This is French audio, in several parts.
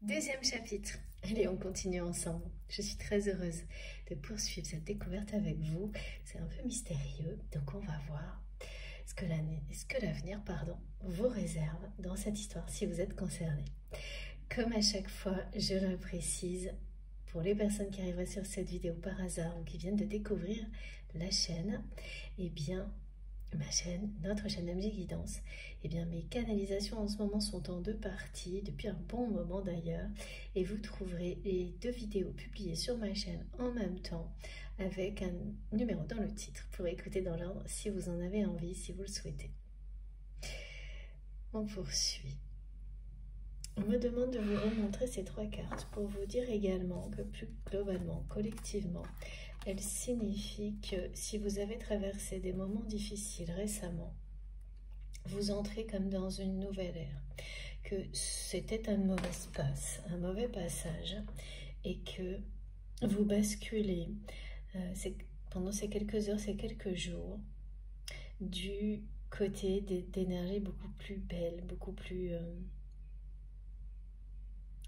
Deuxième chapitre. Allez, on continue ensemble. Je suis très heureuse de poursuivre cette découverte avec vous. C'est un peu mystérieux, donc on va voir ce que l'avenir vous réserve dans cette histoire si vous êtes concerné. Comme à chaque fois, je le précise, pour les personnes qui arriveraient sur cette vidéo par hasard ou qui viennent de découvrir la chaîne, eh bien, notre chaîne MJ Guidance, eh bien mes canalisations en ce moment sont en 2 parties, depuis un bon moment d'ailleurs, et vous trouverez les 2 vidéos publiées sur ma chaîne en même temps, avec un numéro dans le titre, pour écouter dans l'ordre si vous en avez envie, si vous le souhaitez. On poursuit. On me demande de vous remontrer ces 3 cartes pour vous dire également que plus globalement, collectivement, elles signifient que si vous avez traversé des moments difficiles récemment, vous entrez comme dans une nouvelle ère, que c'était un mauvais passage, et que vous basculez pendant ces quelques heures, ces quelques jours, du côté d'énergie beaucoup plus belle, beaucoup plus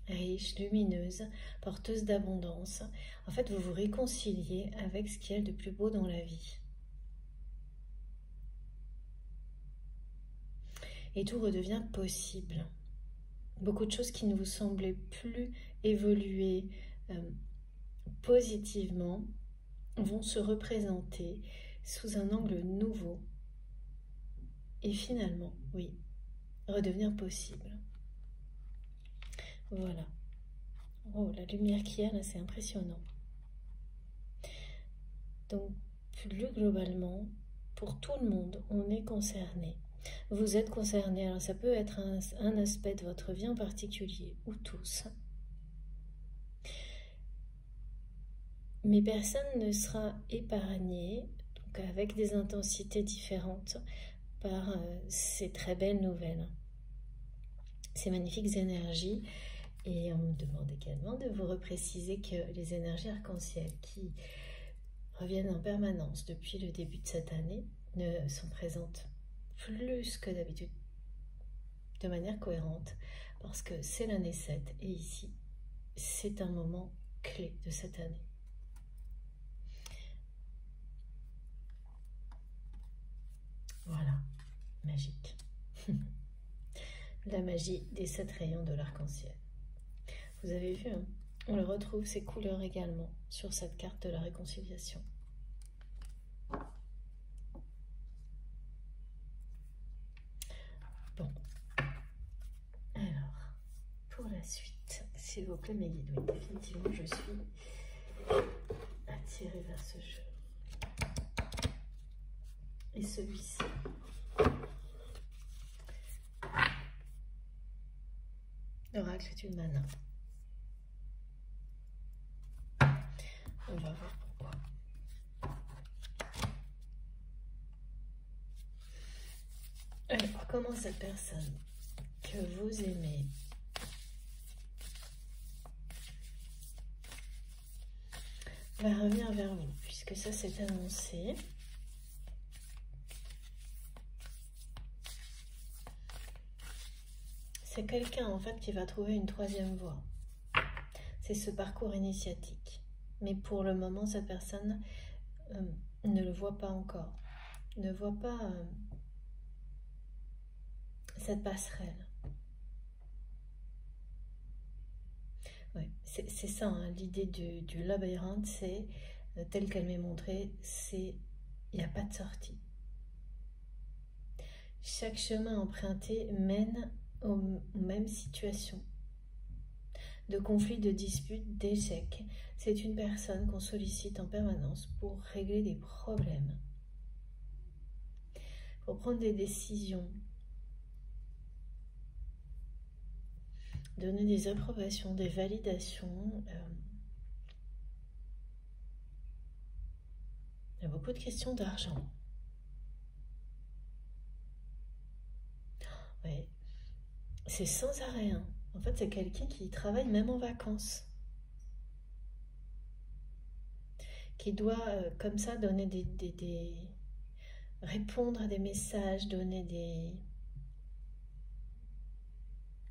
riche, lumineuse, porteuse d'abondance. En fait, vous vous réconciliez avec ce qu'il y a de plus beau dans la vie. Et tout redevient possible. Beaucoup de choses qui ne vous semblaient plus évoluer positivement vont se représenter sous un angle nouveau et finalement, oui, redevenir possible. Voilà. Oh, la lumière qu'il y a là, c'est impressionnant. Donc, plus globalement, pour tout le monde, on est concerné. Vous êtes concerné, alors ça peut être un aspect de votre vie en particulier, ou tous. Mais personne ne sera épargné, donc avec des intensités différentes, par ces très belles nouvelles, ces magnifiques énergies. Et on me demande également de vous repréciser que les énergies arc-en-ciel qui reviennent en permanence depuis le début de cette année ne sont présentes plus que d'habitude, de manière cohérente, parce que c'est l'année 7 et ici, c'est un moment clé de cette année. Voilà, magique. La magie des 7 rayons de l'arc-en-ciel. Vous avez vu, hein, on le retrouve ces couleurs également sur cette carte de la réconciliation. Bon, alors, pour la suite, s'il vous plaît mes guides, oui, définitivement je suis attirée vers ce jeu. Et celui-ci. L'oracle du mana. On va voir pourquoi. Alors, comment cette personne que vous aimez va revenir vers vous, puisque ça s'est annoncé. C'est quelqu'un en fait qui va trouver une 3e voie. C'est ce parcours initiatique. Mais pour le moment, cette personne ne le voit pas encore. Ne voit pas cette passerelle. Ouais, c'est ça, hein, l'idée du labyrinthe, c'est, tel qu'elle m'est montrée, c'est il n'y a pas de sortie. Chaque chemin emprunté mène aux mêmes situations, de conflits, de disputes, d'échecs. C'est une personne qu'on sollicite en permanence pour régler des problèmes, pour prendre des décisions, donner des approbations, des validations. Il y a beaucoup de questions d'argent. Ouais. C'est sans arrêt, hein. En fait, c'est quelqu'un qui travaille même en vacances. Qui doit, comme ça, donner répondre à des messages,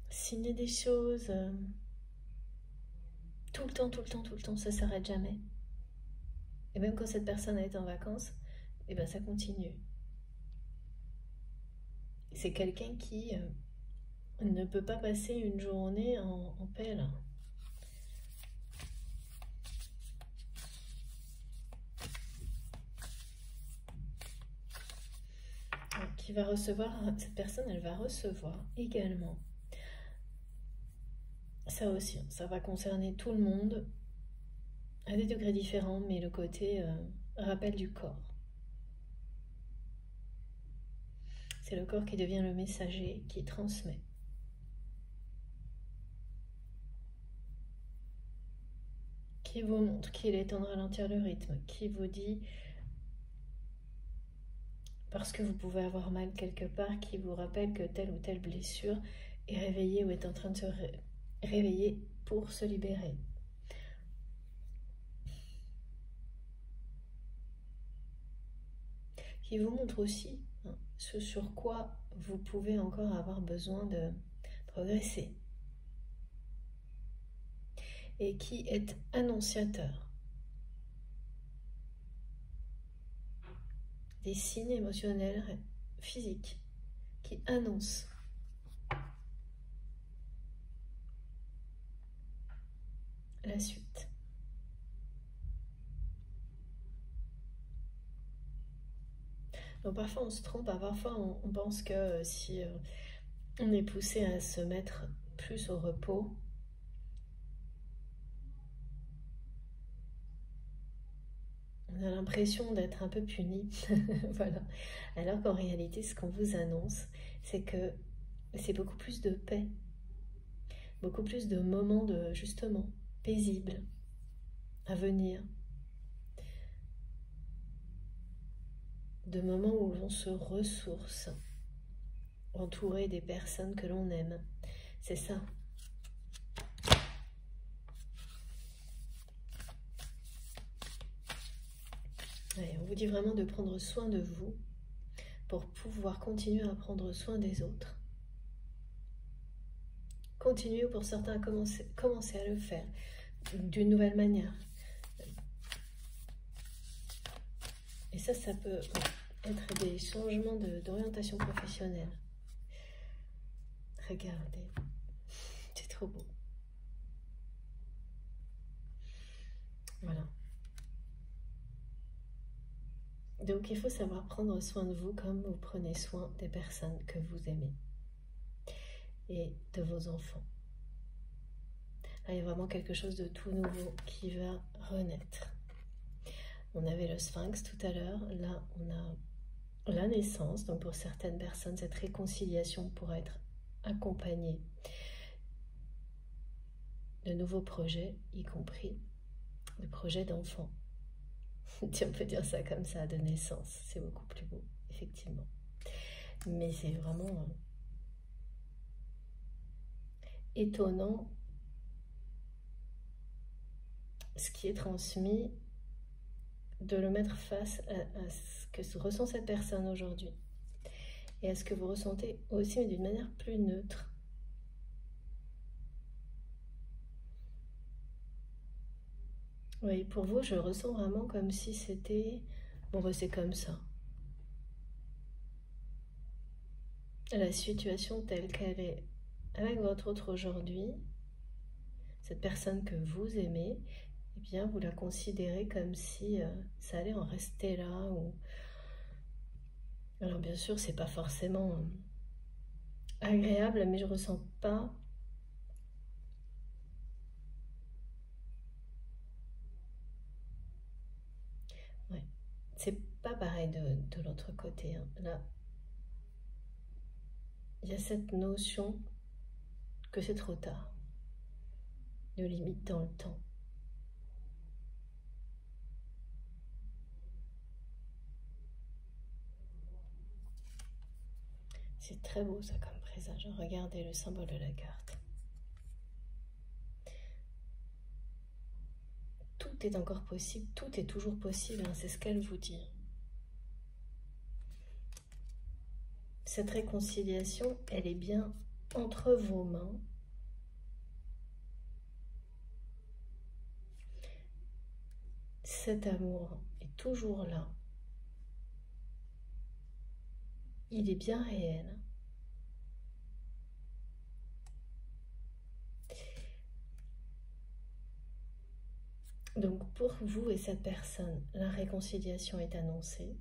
signer des choses. Tout le temps, tout le temps, tout le temps, ça s'arrête jamais. Et même quand cette personne est en vacances, et ben ça continue. C'est quelqu'un qui ne peut pas passer une journée en paix là. Qui va recevoir, cette personne, elle va recevoir également. Ça aussi, ça va concerner tout le monde à des degrés différents, mais le côté rappel du corps. C'est le corps qui devient le messager, qui transmet. Qui vous montre qu'il est temps de ralentir le rythme, qui vous dit, parce que vous pouvez avoir mal quelque part, qui vous rappelle que telle ou telle blessure est réveillée ou est en train de se réveiller pour se libérer. Qui vous montre aussi ce sur quoi vous pouvez encore avoir besoin de progresser. Et qui est annonciateur des signes émotionnels, physiques, qui annoncent la suite. Donc parfois on se trompe, parfois on pense que si on est poussé à se mettre plus au repos, on a l'impression d'être un peu puni. Voilà. Alors qu'en réalité, ce qu'on vous annonce, c'est que c'est beaucoup plus de paix, beaucoup plus de moments de justement paisibles à venir, de moments où l'on se ressource, entouré des personnes que l'on aime. C'est ça. Ouais, on vous dit vraiment de prendre soin de vous pour pouvoir continuer à prendre soin des autres. Continuez pour certains à commencer à le faire d'une nouvelle manière. Et ça peut être des changements d'orientation professionnelle. Regardez, c'est trop beau. Voilà. Donc il faut savoir prendre soin de vous comme vous prenez soin des personnes que vous aimez et de vos enfants. Là, il y a vraiment quelque chose de tout nouveau qui va renaître. On avait le sphinx tout à l'heure, là on a la naissance, donc pour certaines personnes cette réconciliation pourra être accompagnée de nouveaux projets, y compris de projets d'enfants. Si on peut dire ça comme ça, de naissance, c'est beaucoup plus beau, effectivement. Mais c'est vraiment étonnant ce qui est transmis, de le mettre face à ce que ressent cette personne aujourd'hui et à ce que vous ressentez aussi, mais d'une manière plus neutre. Oui, pour vous, je ressens vraiment comme si c'était... Bon, bah, c'est comme ça. La situation telle qu'elle est avec votre autre aujourd'hui, cette personne que vous aimez, eh bien, vous la considérez comme si ça allait en rester là. Ou... Alors, bien sûr, c'est pas forcément agréable, mais je ressens pas... Ouais. C'est pas pareil de l'autre côté. Hein. Là, il y a cette notion que c'est trop tard, de limite dans le temps. C'est très beau ça comme présage. Regardez le symbole de la carte. Tout est encore possible, tout est toujours possible, hein, c'est ce qu'elle vous dit. Cette réconciliation, elle est bien entre vos mains. cet amour est toujours là. Il est bien réel. Donc pour vous et cette personne, la réconciliation est annoncée.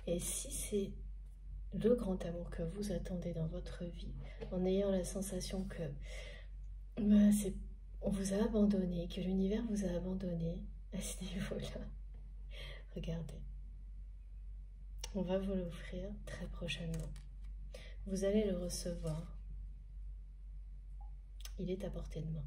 Et si c'est le grand amour que vous attendez dans votre vie, en ayant la sensation que on vous a abandonné, que l'univers vous a abandonné à ce niveau-là, regardez, on va vous l'offrir très prochainement. Vous allez le recevoir. Il est à portée de main.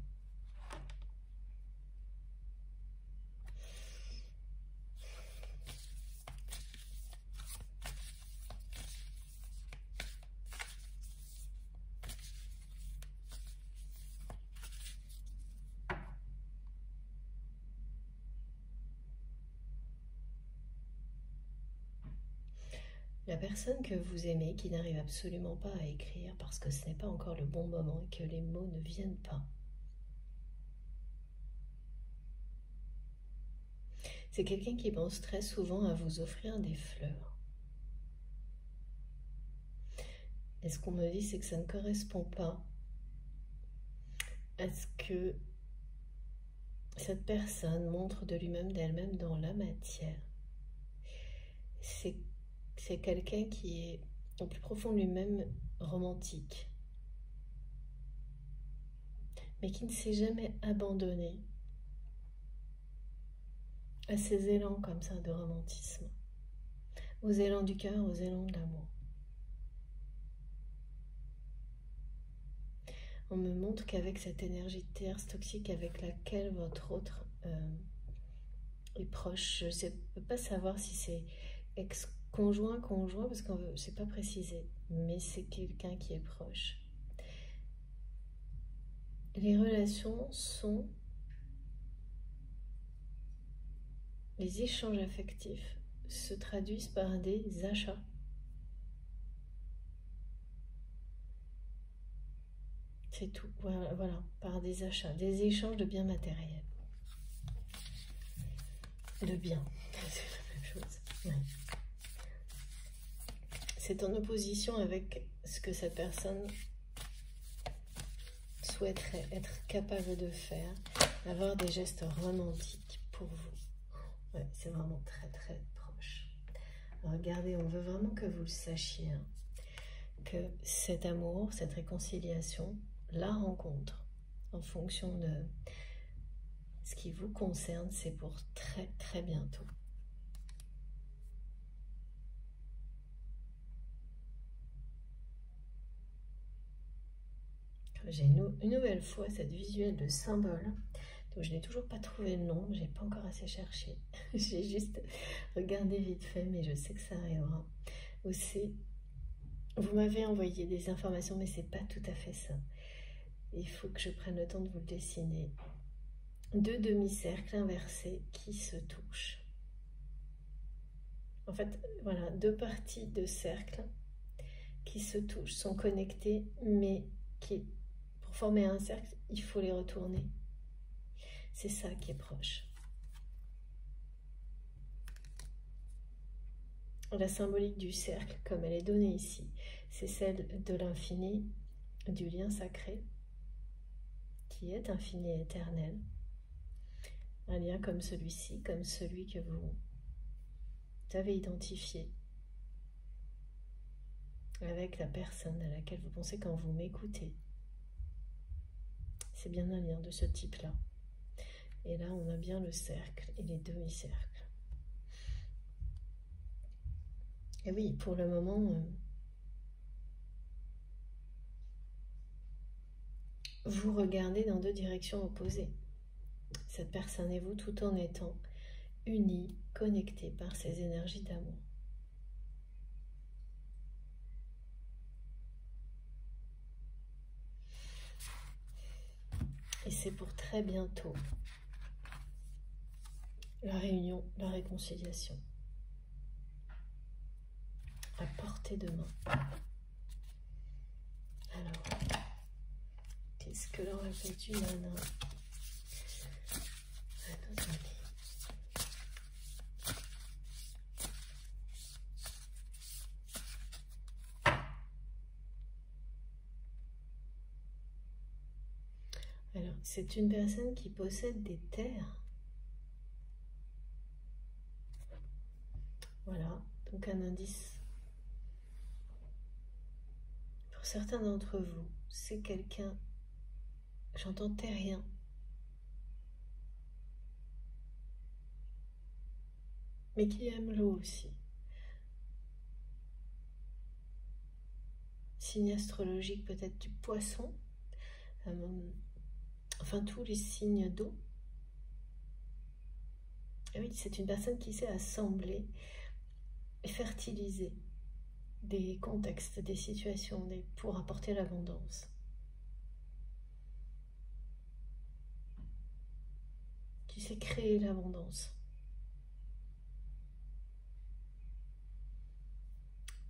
La personne que vous aimez, qui n'arrive absolument pas à écrire parce que ce n'est pas encore le bon moment et que les mots ne viennent pas. C'est quelqu'un qui pense très souvent à vous offrir des fleurs. Et ce qu'on me dit, c'est que ça ne correspond pas à ce que cette personne montre de lui-même, d'elle-même dans la matière. C'est quelqu'un qui est au plus profond de lui-même romantique, mais qui ne s'est jamais abandonné à ces élans comme ça de romantisme, aux élans du cœur, aux élans de l'amour. On me montre qu'avec cette énergie tierce toxique avec laquelle votre autre est proche, je ne peux pas savoir si c'est ex-conjoint, conjoint, parce que c'est pas précisé, mais c'est quelqu'un qui est proche. Les relations sont les échanges affectifs se traduisent par des achats. C'est tout, voilà, par des achats, des échanges de biens matériels. De biens, c'est la même chose. Ouais. C'est en opposition avec ce que cette personne souhaiterait être capable de faire, avoir des gestes romantiques pour vous. Ouais, c'est vraiment très très proche. Alors, regardez, on veut vraiment que vous le sachiez, hein, que cet amour, cette réconciliation, la rencontre, en fonction de ce qui vous concerne, c'est pour très très bientôt. J'ai une nouvelle fois cette visuelle de symbole. Donc je n'ai toujours pas trouvé le nom, j'ai pas encore assez cherché. J'ai juste regardé vite fait, mais je sais que ça arrivera. Aussi, vous m'avez envoyé des informations, mais c'est pas tout à fait ça. Il faut que je prenne le temps de vous le dessiner. 2 demi-cercles inversés qui se touchent. En fait, voilà, 2 parties de cercle qui se touchent, sont connectées, mais qui, pour former un cercle, il faut les retourner. C'est ça qui est proche. La symbolique du cercle, comme elle est donnée ici, c'est celle de l'infini, du lien sacré, qui est infini et éternel. Un lien comme celui-ci, comme celui que vous avez identifié avec la personne à laquelle vous pensez quand vous m'écoutez. C'est bien un lien de ce type-là. Et là, on a bien le cercle et les demi-cercles. Et oui, pour le moment, vous regardez dans 2 directions opposées. Cette personne et vous, tout en étant unis, connectés par ces énergies d'amour. Et c'est pour très bientôt la réunion, la réconciliation. À portée de main. Alors, qu'est-ce que l'oracle du Nana Alors, c'est une personne qui possède des terres. Voilà, donc un indice. Pour certains d'entre vous, c'est quelqu'un, j'entends terrien. Mais qui aime l'eau aussi. Signe astrologique peut-être du poisson. Enfin, tous les signes d'eau. Et oui, c'est une personne qui sait assembler et fertiliser des contextes, des situations pour apporter l'abondance. Qui sait créer l'abondance.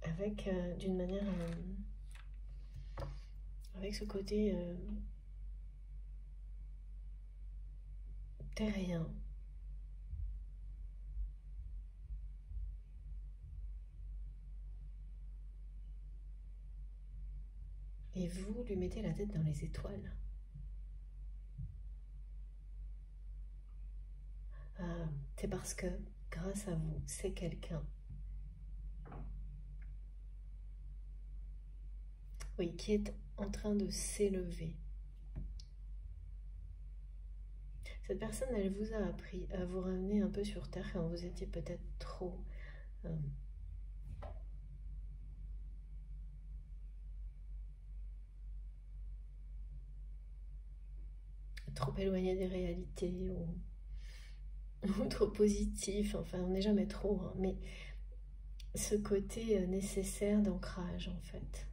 Avec, d'une manière, avec ce côté terrien. Et vous lui mettez la tête dans les étoiles. C'est parce que, grâce à vous, c'est quelqu'un, oui, qui est en train de s'élever. Cette personne, elle vous a appris à vous ramener un peu sur terre quand vous étiez peut-être trop éloigné des réalités ou trop positif. Enfin, on n'est jamais trop, hein, mais ce côté nécessaire d'ancrage, en fait.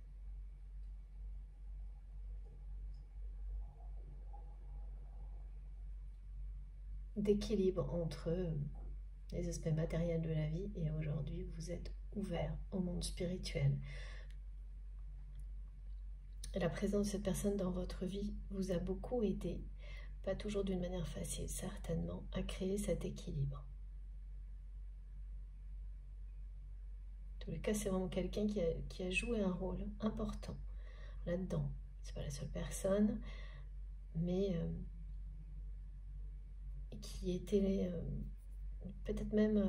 D'équilibre entre les aspects matériels de la vie, et aujourd'hui vous êtes ouvert au monde spirituel. La présence de cette personne dans votre vie vous a beaucoup aidé, pas toujours d'une manière facile certainement, à créer cet équilibre. En tous les cas, c'est vraiment quelqu'un qui a joué un rôle important là-dedans. C'est pas la seule personne, mais qui était peut-être même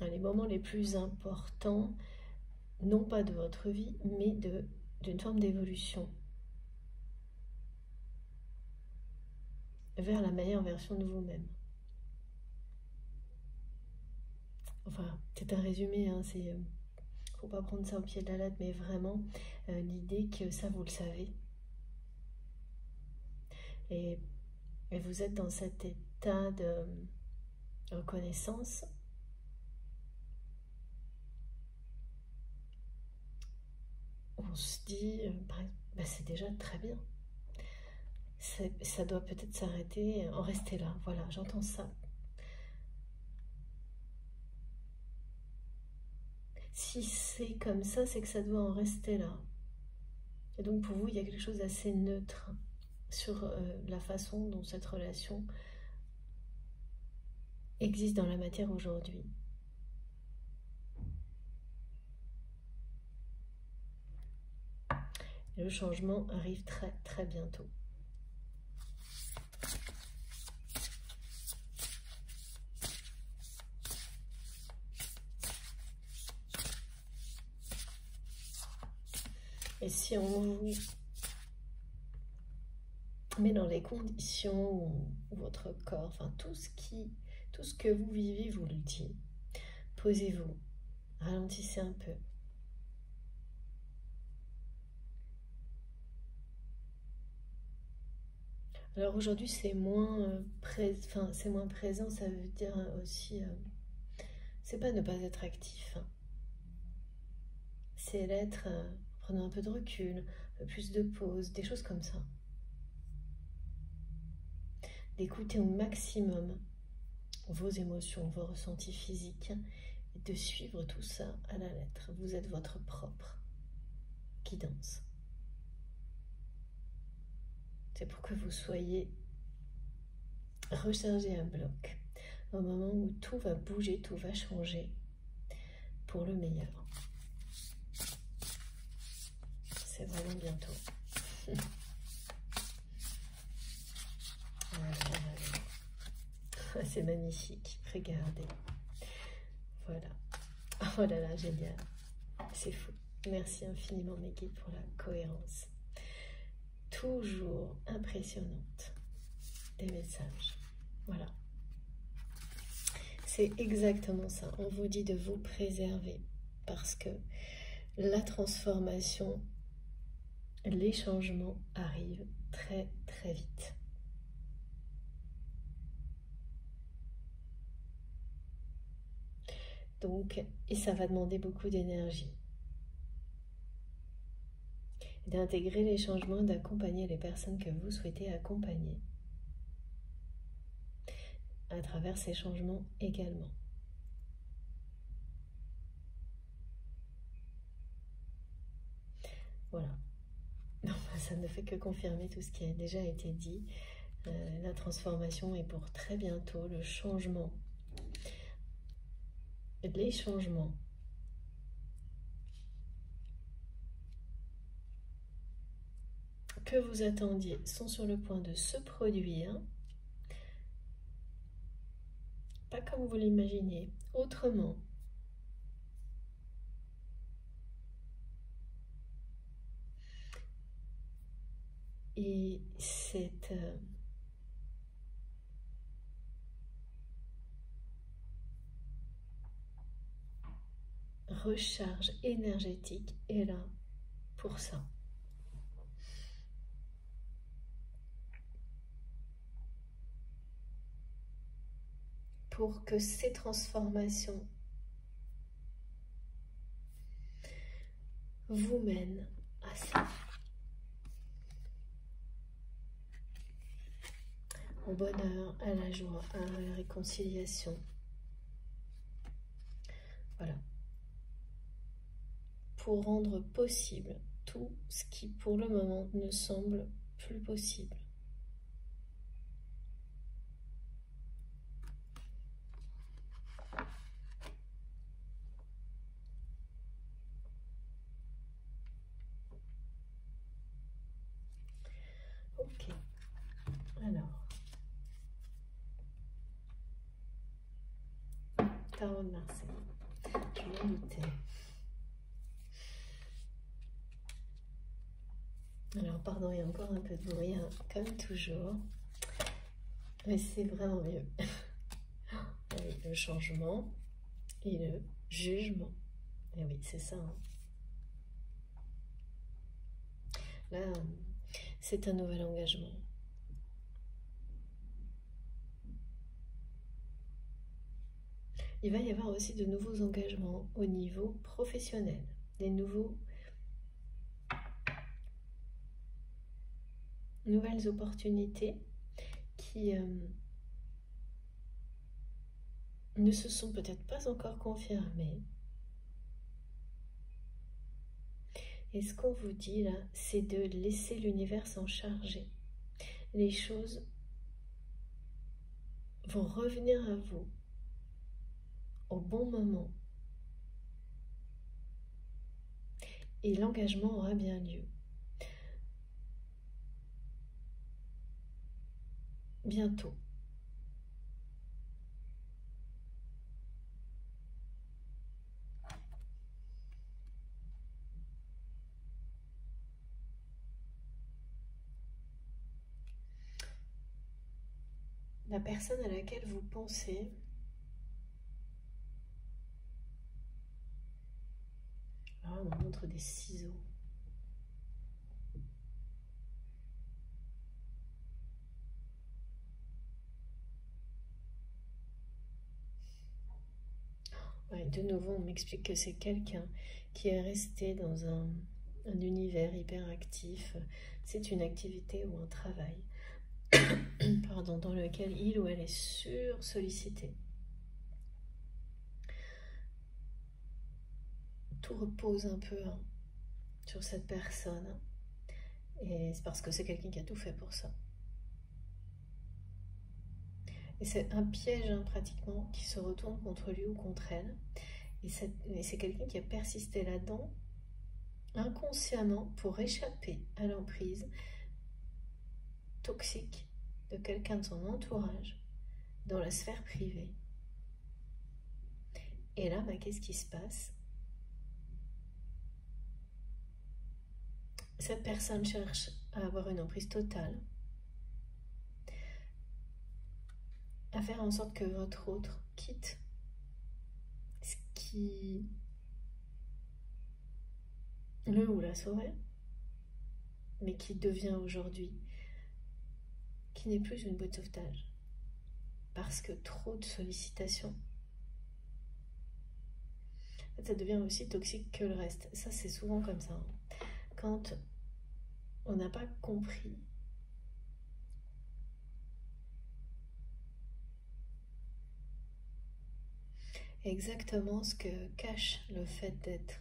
les moments les plus importants, non pas de votre vie, mais d'une forme d'évolution vers la meilleure version de vous-même. Enfin, c'est un résumé, hein, faut pas prendre ça au pied de la lettre, mais vraiment l'idée que ça, vous le savez. Et vous êtes dans cet état de reconnaissance. On se dit, bah, c'est déjà très bien. Ça doit peut-être s'arrêter, en rester là. Voilà, j'entends ça. Si c'est comme ça, c'est que ça doit en rester là. Et donc pour vous, il y a quelque chose d'assez neutre sur la façon dont cette relation existe dans la matière aujourd'hui. Le changement arrive très très bientôt. Et si on vous met dans les conditions où votre corps, enfin tout ce que vous vivez vous le dit, posez-vous, ralentissez un peu. Alors aujourd'hui c'est moins, c'est moins présent, ça veut dire aussi, c'est pas ne pas être actif, hein. C'est l'être, prenant un peu de recul, un peu plus de pause, des choses comme ça. D'écouter au maximum vos émotions, vos ressentis physiques, et de suivre tout ça à la lettre. Vous êtes votre propre guidance. C'est pour que vous soyez rechargé à bloc au moment où tout va bouger, tout va changer pour le meilleur. C'est vraiment bientôt. Voilà. C'est magnifique, regardez. Voilà. Oh là là, génial. C'est fou. Merci infiniment mes guides pour la cohérence. Toujours impressionnante des messages. Voilà. C'est exactement ça. On vous dit de vous préserver parce que la transformation, les changements arrivent très très vite. Donc, et ça va demander beaucoup d'énergie. D'intégrer les changements, d'accompagner les personnes que vous souhaitez accompagner à travers ces changements également. Voilà. Non, ça ne fait que confirmer tout ce qui a déjà été dit. La transformation est pour très bientôt, le changement. Les changements que vous attendiez sont sur le point de se produire, pas comme vous l'imaginez, autrement. Et cette recharge énergétique est là pour ça. Pour que ces transformations vous mènent à ça. Au bonheur, à la joie, à la réconciliation. Voilà. Pour rendre possible tout ce qui pour le moment ne semble plus possible. Ok. Alors. Tarot de Marseille. Je vais noter. Alors, pardon, il y a encore un peu de bruit, hein, comme toujours. Mais c'est vraiment mieux. Avec le changement et le jugement. Et oui, c'est ça. Hein. Là, c'est un nouvel engagement. Il va y avoir aussi de nouveaux engagements au niveau professionnel, des nouvelles opportunités qui ne se sont peut-être pas encore confirmées. Et ce qu'on vous dit là, c'est de laisser l'univers s'en charger. Les choses vont revenir à vous au bon moment. Et l'engagement aura bien lieu. Bientôt. La personne à laquelle vous pensez on me montre des ciseaux. Ouais, de nouveau, on m'explique que c'est quelqu'un qui est resté dans un univers hyperactif. C'est une activité ou un travail pardon, dans lequel il ou elle est sursollicité. Tout repose un peu sur cette personne. Et c'est parce que c'est quelqu'un qui a tout fait pour ça. Et c'est un piège pratiquement qui se retourne contre lui ou contre elle. Et c'est quelqu'un qui a persisté là-dedans inconsciemment pour échapper à l'emprise toxique de quelqu'un de son entourage dans la sphère privée. Et là, qu'est-ce qui se passe? Cette personne cherche à avoir une emprise totale, à faire en sorte que votre autre quitte ce qui le ou la saurait, mais qui devient aujourd'hui, qui n'est plus une bouée de sauvetage, parce que trop de sollicitations. Ça devient aussi toxique que le reste. Ça, c'est souvent comme ça. Quand on n'a pas compris exactement ce que cache le fait d'être,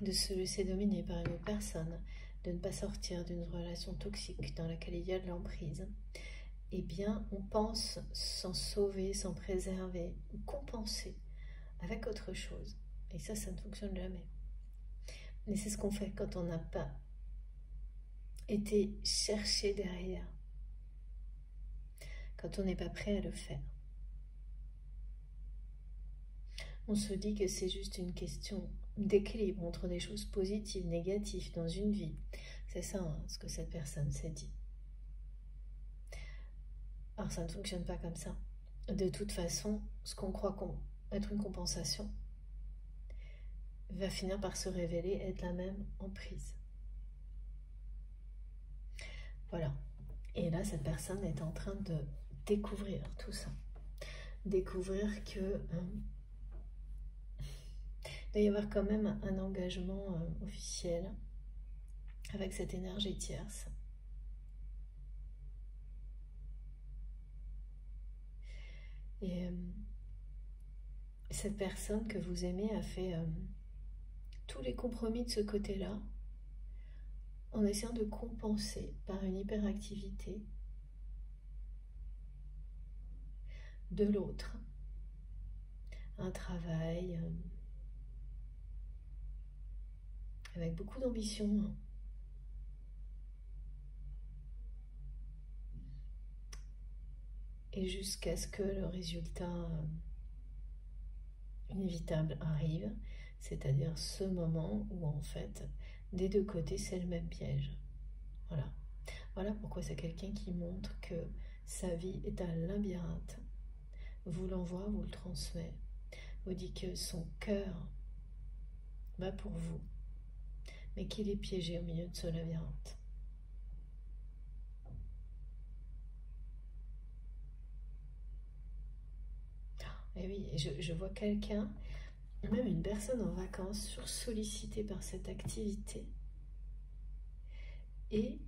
de se laisser dominer par une autre personne, de ne pas sortir d'une relation toxique dans laquelle il y a de l'emprise, eh bien, on pense s'en sauver, s'en préserver ou compenser avec autre chose. Et ça ne fonctionne jamais. Mais c'est ce qu'on fait quand on n'a pas été cherché derrière, quand on n'est pas prêt à le faire. On se dit que c'est juste une question d'équilibre entre des choses positives, négatives dans une vie. C'est ça ce que cette personne s'est dit. Alors ça ne fonctionne pas comme ça. De toute façon, ce qu'on croit être une compensation va finir par se révéler être la même emprise. Voilà. Et là, cette personne est en train de découvrir tout ça. Découvrir que il doit y avoir quand même un engagement officiel avec cette énergie tierce. Et cette personne que vous aimez a fait tous les compromis de ce côté-là en essayant de compenser par une hyperactivité de l'autre, un travail avec beaucoup d'ambition, et jusqu'à ce que le résultat inévitable arrive, c'est-à-dire ce moment où en fait des deux côtés c'est le même piège. Voilà. Voilà pourquoi c'est quelqu'un qui montre que sa vie est un labyrinthe. Vous l'envoie, vous le transmet, vous dit que son cœur bat pour vous, mais qu'il est piégé au milieu de ce labyrinthe. Et oui, je vois quelqu'un, même une personne en vacances, sursollicitée par cette activité et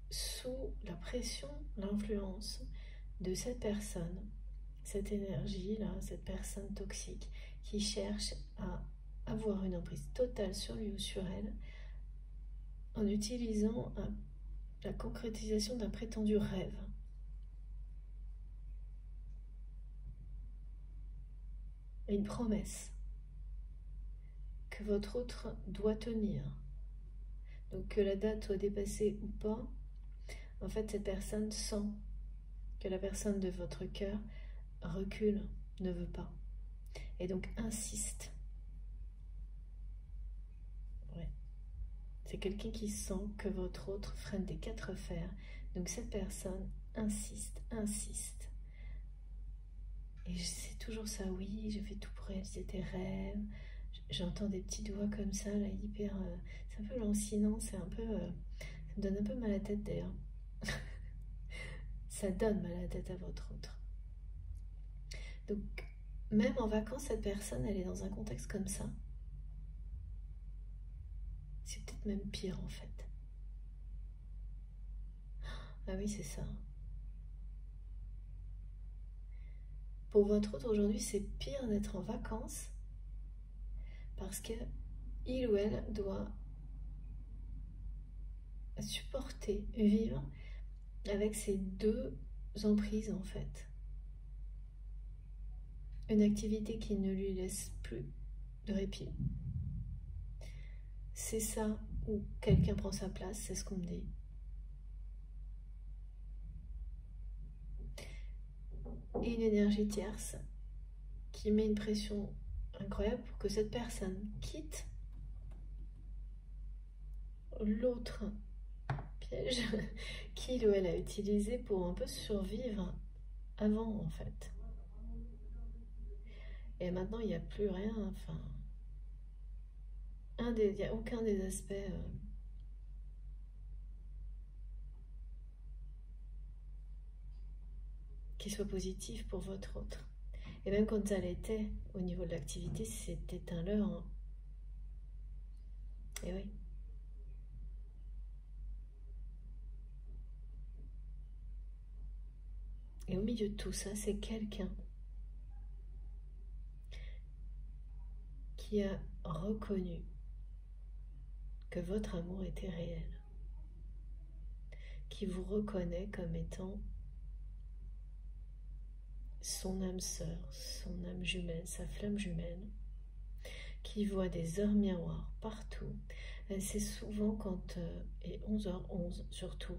sous la pression, l'influence de cette personne, cette énergie-là, cette personne toxique qui cherche à avoir une emprise totale sur lui ou sur elle en utilisant la concrétisation d'un prétendu rêve. Et une promesse que votre autre doit tenir. Donc que la date soit dépassée ou pas, en fait cette personne sent que la personne de votre cœur recule, ne veut pas. Et donc insiste. Ouais. C'est quelqu'un qui sent que votre autre freine des quatre fers. Donc cette personne insiste, insiste. Et c'est toujours ça, oui, je fais tout pour réaliser tes rêves. J'entends des petites voix comme ça, là, hyper... c'est un peu lancinant, c'est un peu... ça me donne un peu mal à la tête d'ailleurs. Ça donne mal à la tête à votre autre. Donc, même en vacances, cette personne, elle est dans un contexte comme ça. C'est peut-être même pire en fait. Ah oui, c'est ça. Pour votre autre aujourd'hui, c'est pire d'être en vacances parce que il ou elle doit supporter, vivre avec ces deux emprises en fait. Une activité qui ne lui laisse plus de répit. C'est ça ou quelqu'un prend sa place, c'est ce qu'on me dit. Et une énergie tierce qui met une pression incroyable pour que cette personne quitte l'autre piège qu'il ou elle a utilisé pour un peu survivre avant, en fait. Et maintenant, il n'y a plus rien, enfin... il n'y a aucun des aspects qui soit positif pour votre autre. Et même quand ça l'était, au niveau de l'activité, c'était un leurre. Hein. Et oui. Et au milieu de tout ça, c'est quelqu'un qui a reconnu que votre amour était réel, qui vous reconnaît comme étant son âme sœur, son âme jumelle, sa flamme jumelle, qui voit des heures miroirs partout. C'est souvent quand, et 11h11 surtout,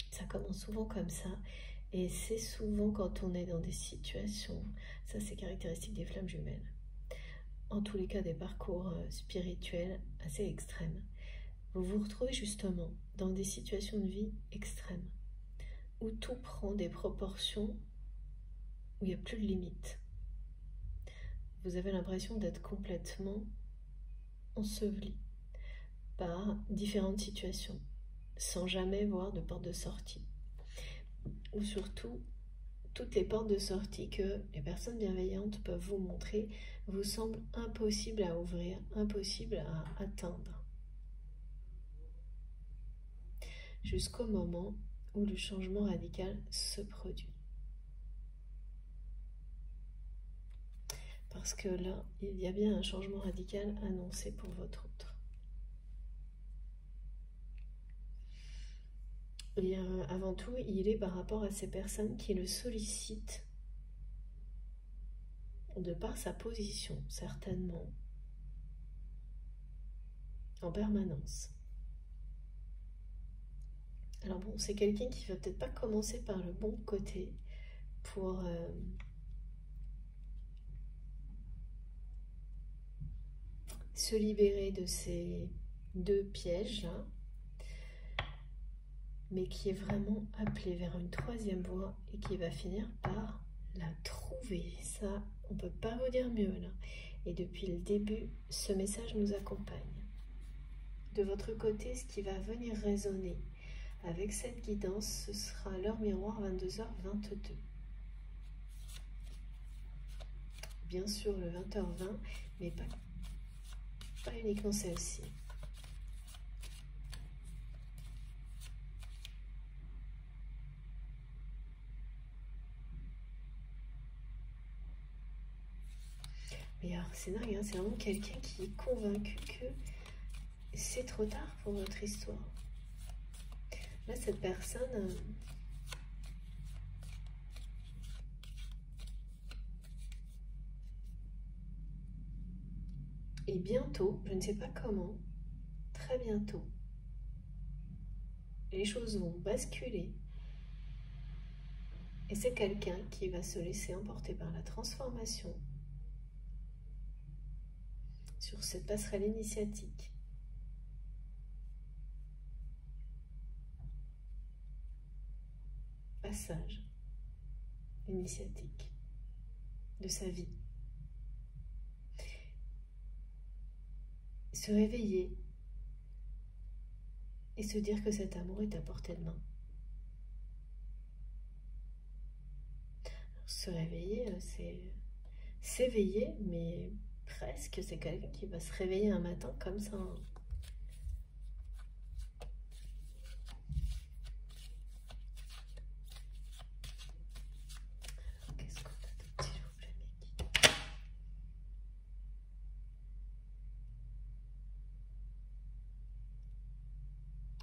ça commence souvent comme ça, et c'est souvent quand on est dans des situations, ça c'est caractéristique des flammes jumelles, en tous les cas des parcours spirituels assez extrêmes. Vous vous retrouvez justement dans des situations de vie extrêmes, où tout prend des proportions où il n'y a plus de limite. Vous avez l'impression d'être complètement enseveli par différentes situations, sans jamais voir de porte de sortie. Ou surtout, toutes les portes de sortie que les personnes bienveillantes peuvent vous montrer vous semblent impossibles à ouvrir, impossibles à atteindre. Jusqu'au moment où le changement radical se produit. Parce que là, il y a bien un changement radical annoncé pour votre autre. Et avant tout, il est par rapport à ces personnes qui le sollicitent de par sa position, certainement, en permanence. Alors bon, c'est quelqu'un qui va peut-être pas commencer par le bon côté pour se libérer de ces deux pièges-là, mais qui est vraiment appelé vers une troisième voie et qui va finir par la trouver. Ça, on ne peut pas vous dire mieux là. Et depuis le début, ce message nous accompagne. De votre côté, ce qui va venir résonner avec cette guidance, ce sera l'heure miroir 22h22. Bien sûr le 20h20, mais pas uniquement celle-ci. Mais alors c'est dingue, hein, c'est vraiment quelqu'un qui est convaincu que c'est trop tard pour votre histoire. Là, cette personne... et bientôt, je ne sais pas comment, très bientôt, les choses vont basculer. Et c'est quelqu'un qui va se laisser emporter par la transformation sur cette passerelle initiatique. Passage initiatique de sa vie. Se réveiller et se dire que cet amour est à portée de main. Se réveiller, c'est s'éveiller, mais presque, c'est quelqu'un qui va se réveiller un matin comme ça. Qu'est-ce qu'on a de s'il vous plaît, Mickey?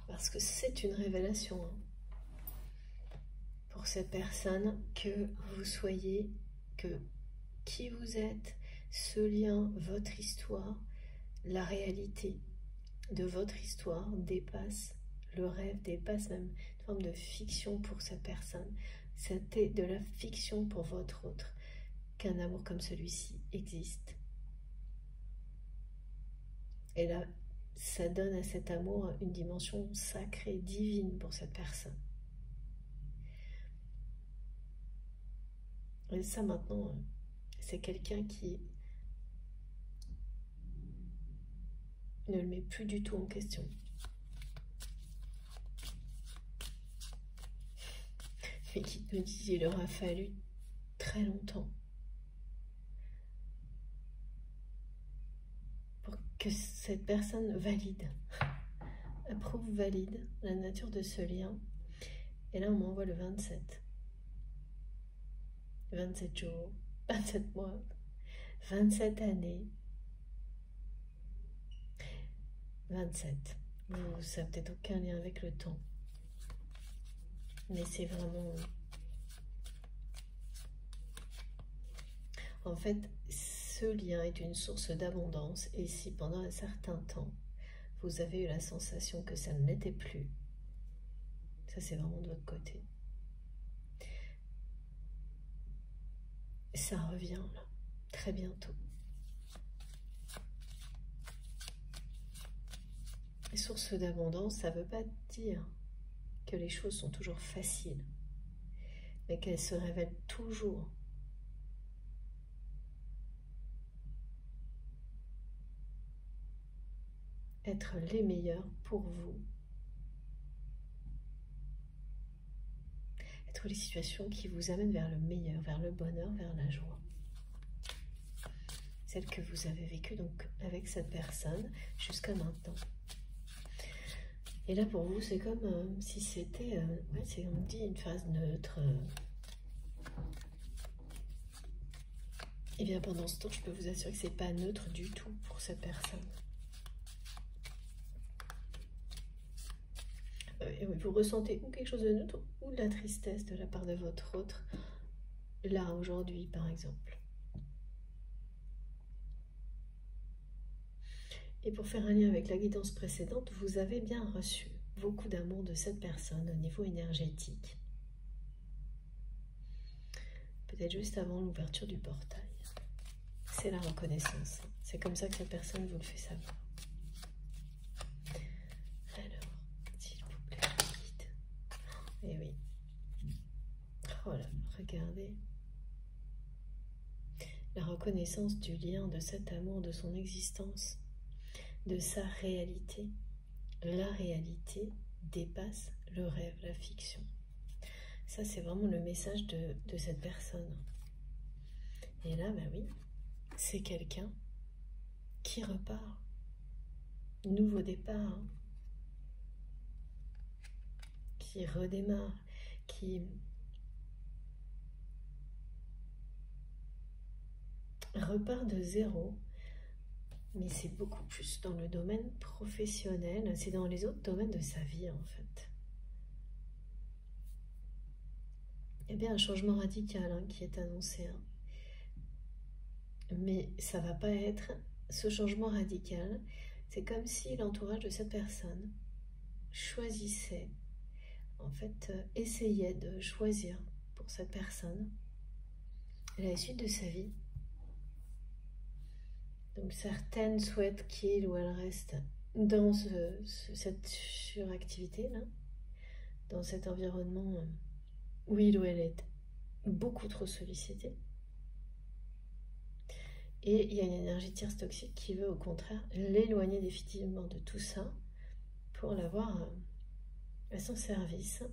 Parce que c'est une révélation pour cette personne, que vous soyez, que qui vous êtes, ce lien, votre histoire, la réalité, de votre histoire dépasse le rêve, dépasse même une forme de fiction pour cette personne. C'était de la fiction pour votre autre, qu'un amour comme celui-ci existe. Et là, ça donne à cet amour une dimension sacrée, divine pour cette personne. Et ça maintenant, c'est quelqu'un qui ne le met plus du tout en question. Mais qui me dit qu'il aura fallu très longtemps pour que cette personne valide, approuve, valide la nature de ce lien. Et là, on m'envoie le 27. 27 jours, 27 mois, 27 années, 27. Ça n'a peut-être aucun lien avec le temps. Mais c'est vraiment... En fait, ce lien est une source d'abondance. Et si pendant un certain temps, vous avez eu la sensation que ça ne l'était plus, ça c'est vraiment de votre côté. Ça revient là, très bientôt. Les sources d'abondance, ça ne veut pas dire que les choses sont toujours faciles, mais qu'elles se révèlent toujours être les meilleures pour vous. Être les situations qui vous amènent vers le meilleur, vers le bonheur, vers la joie. Celle que vous avez vécue donc avec cette personne jusqu'à maintenant. Et là pour vous, c'est comme si c'était, c'est on dit une phase neutre. Et bien pendant ce temps, je peux vous assurer que c'est pas neutre du tout pour cette personne. Vous ressentez ou quelque chose de neutre ou de la tristesse de la part de votre autre, là, aujourd'hui, par exemple. Et pour faire un lien avec la guidance précédente, vous avez bien reçu beaucoup d'amour de cette personne au niveau énergétique. Peut-être juste avant l'ouverture du portail. C'est la reconnaissance. C'est comme ça que cette personne vous le fait savoir. Et oui. Oh là, regardez. La reconnaissance du lien, de cet amour, de son existence, de sa réalité. La réalité dépasse le rêve, la fiction. Ça, c'est vraiment le message de cette personne. Et là, bah oui, c'est quelqu'un qui repart. Nouveau départ. Hein. Qui redémarre, qui repart de zéro, mais c'est beaucoup plus dans le domaine professionnel, c'est dans les autres domaines de sa vie en fait. Eh bien un changement radical hein, qui est annoncé. Hein. Mais ça va pas être ce changement radical, c'est comme si l'entourage de cette personne choisissait, en fait, essayait de choisir pour cette personne la suite de sa vie. Donc certaines souhaitent qu'il ou elle reste dans cette suractivité-là, dans cet environnement où il ou elle est beaucoup trop sollicité. Et il y a une énergie tierce toxique qui veut au contraire l'éloigner définitivement de tout ça pour l'avoir à son service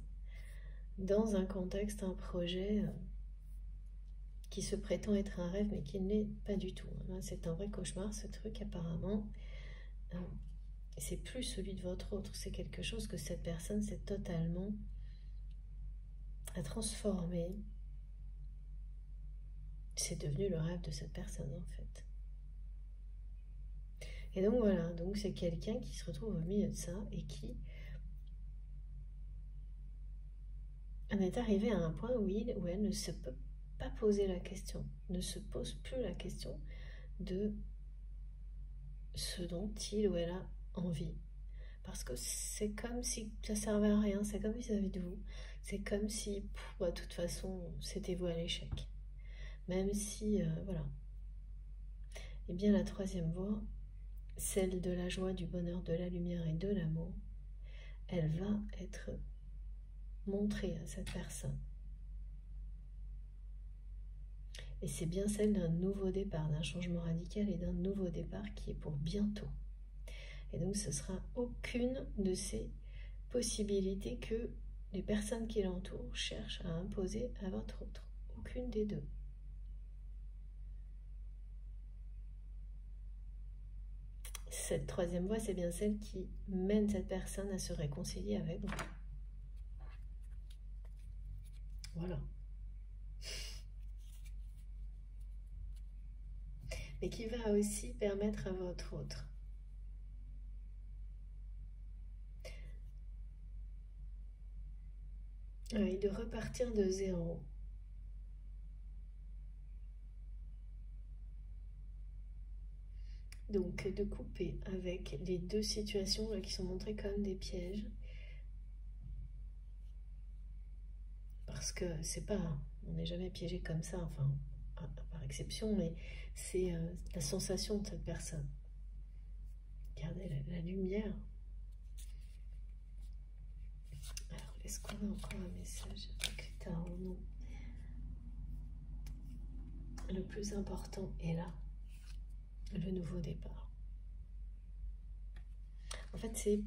dans un contexte, un projet qui se prétend être un rêve mais qui ne l'est pas du tout. C'est un vrai cauchemar ce truc apparemment. C'est plus celui de votre autre, c'est quelque chose que cette personne s'est totalement à transformer. C'est devenu le rêve de cette personne en fait. Et donc voilà, donc c'est quelqu'un qui se retrouve au milieu de ça et qui en est arrivé à un point où il ou elle ne se peut pas poser la question, ne se pose plus la question de ce dont il ou elle a envie. Parce que c'est comme si ça servait à rien, c'est comme vis-à-vis de vous. C'est comme si, de toute façon, c'était vous à l'échec. Même si, voilà. Et bien la troisième voie, celle de la joie, du bonheur, de la lumière et de l'amour, elle va être montrée à cette personne. Et c'est bien celle d'un nouveau départ, d'un changement radical et d'un nouveau départ qui est pour bientôt. Et donc ce sera aucune de ces possibilités que les personnes qui l'entourent cherchent à imposer à votre autre. Aucune des deux. Cette troisième voie, c'est bien celle qui mène cette personne à se réconcilier avec vous. Voilà. Mais qui va aussi permettre à votre autre de repartir de zéro. Donc de couper avec les deux situations là, qui sont montrées comme des pièges. Parce que c'est pas, on n'est jamais piégé comme ça, enfin, par exception, mais c'est la sensation de cette personne. Regardez la lumière. Alors, est-ce qu'on a encore un message avec Tarot? Non. Le plus important est là, le nouveau départ. En fait, c'est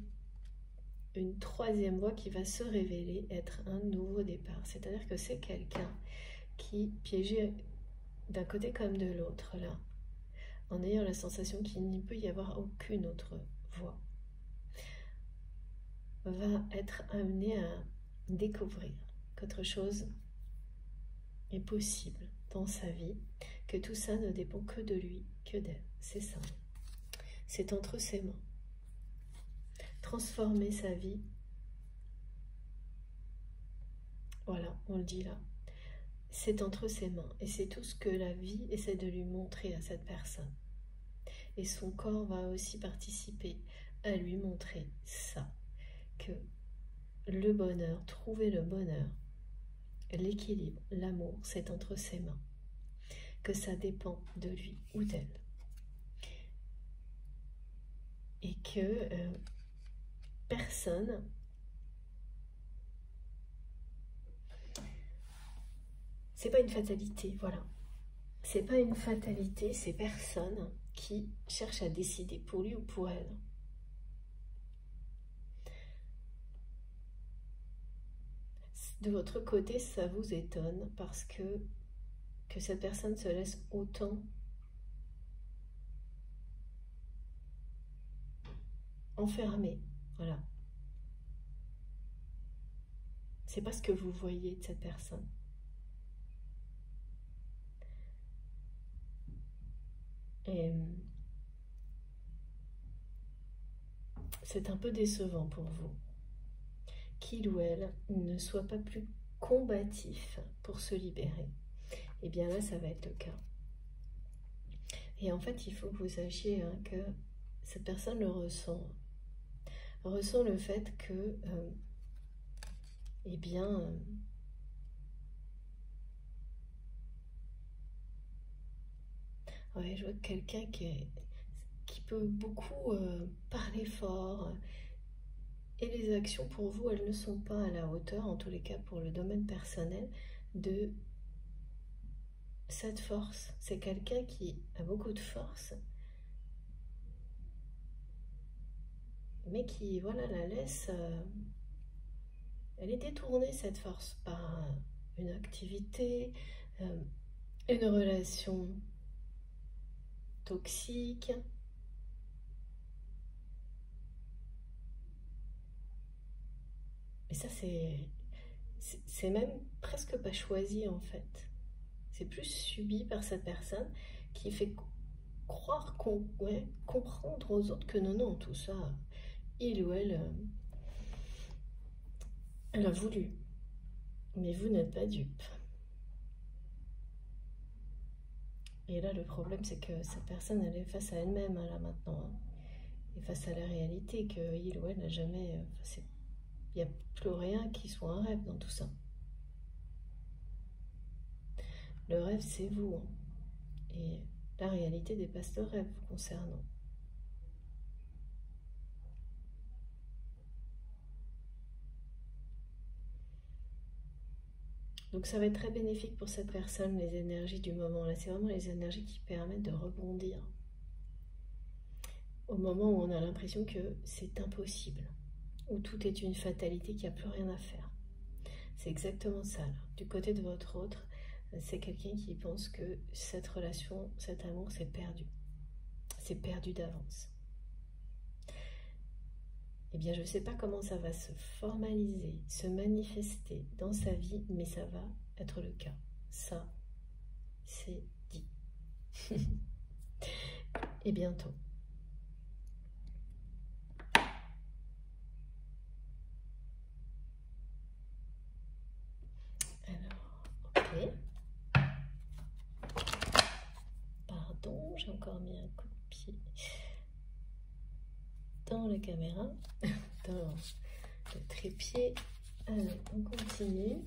une troisième voie qui va se révéler être un nouveau départ. C'est-à-dire que c'est quelqu'un qui, piégé d'un côté comme de l'autre, là, en ayant la sensation qu'il n'y peut y avoir aucune autre voie, va être amené à découvrir qu'autre chose est possible dans sa vie, que tout ça ne dépend que de lui, que d'elle. C'est ça. C'est entre ses mains. Transformer sa vie. Voilà, on le dit là. C'est entre ses mains. Et c'est tout ce que la vie essaie de lui montrer à cette personne. Et son corps va aussi participer à lui montrer ça. Que le bonheur, trouver le bonheur, l'équilibre, l'amour, c'est entre ses mains. Que ça dépend de lui ou d'elle. Et que personne c'est pas une fatalité, voilà. C'est pas une fatalité, c'est personne qui cherche à décider pour lui ou pour elle. De votre côté, ça vous étonne parce que cette personne se laisse autant enfermer, voilà. C'est pas ce que vous voyez de cette personne. Et c'est un peu décevant pour vous qu'il ou elle ne soit pas plus combatif pour se libérer. Et bien là, ça va être le cas. Et en fait, il faut que vous sachiez que cette personne le ressent le fait que, eh bien, ouais, je vois quelqu'un qui peut beaucoup parler fort, et les actions pour vous, elles ne sont pas à la hauteur, en tous les cas pour le domaine personnel, de cette force. C'est quelqu'un qui a beaucoup de force, mais qui, voilà, la laisse... elle est détournée, cette force, par une activité, une relation toxique. Et ça, c'est même presque pas choisi, en fait. C'est plus subi par cette personne qui fait croire, comprendre aux autres que non, tout ça, il ou elle a voulu. Mais vous n'êtes pas dupe. Et là, le problème, c'est que cette personne, elle est face à elle-même, là, maintenant. et face à la réalité qu'il ou elle n'a jamais... il n'y a plus rien qui soit un rêve dans tout ça. Le rêve, c'est vous. Hein. Et la réalité dépasse le rêve vous concernant. Donc ça va être très bénéfique pour cette personne, les énergies du moment. Là, c'est vraiment les énergies qui permettent de rebondir. Au moment où on a l'impression que c'est impossible, où tout est une fatalité, qu'il n'y a plus rien à faire. C'est exactement ça. Là. Du côté de votre autre, c'est quelqu'un qui pense que cette relation, cet amour, c'est perdu. C'est perdu d'avance. Eh bien, je ne sais pas comment ça va se formaliser, se manifester dans sa vie, mais ça va être le cas. Ça, c'est dit. Et bientôt. Alors, ok. Pardon, j'ai encore mis un coup de pied dans la caméra, dans le trépied. Alors, on continue.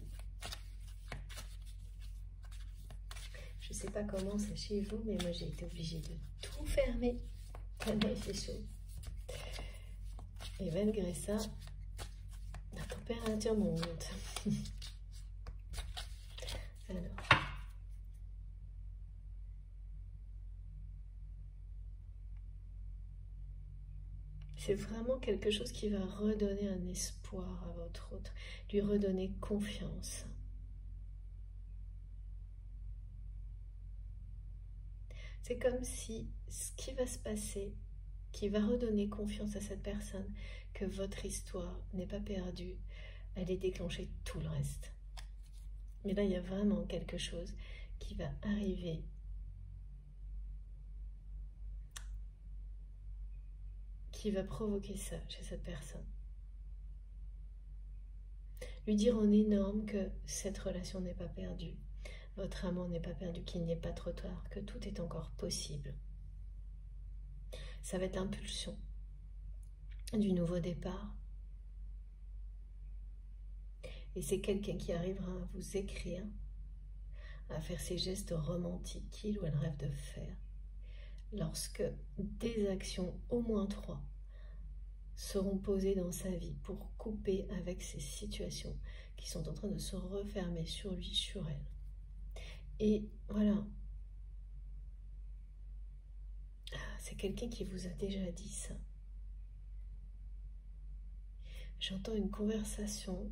Je ne sais pas comment c'est chez vous, mais moi j'ai été obligée de tout fermer tellement il fait chaud. Et malgré ça, la température monte. Alors, c'est vraiment quelque chose qui va redonner un espoir à votre autre, lui redonner confiance. C'est comme si ce qui va se passer, qui va redonner confiance à cette personne, que votre histoire n'est pas perdue, allait déclencher tout le reste. Mais là, il y a vraiment quelque chose qui va arriver. Qui va provoquer ça chez cette personne. Lui dire en énorme que cette relation n'est pas perdue, votre amour n'est pas perdu, qu'il n'est pas trop tard, que tout est encore possible. Ça va être l'impulsion du nouveau départ. Et c'est quelqu'un qui arrivera à vous écrire, à faire ces gestes romantiques qu'il ou elle rêve de faire, lorsque des actions, au moins 3, seront posées dans sa vie pour couper avec ces situations qui sont en train de se refermer sur lui, sur elle. Et voilà, c'est quelqu'un qui vous a déjà dit ça. J'entends une conversation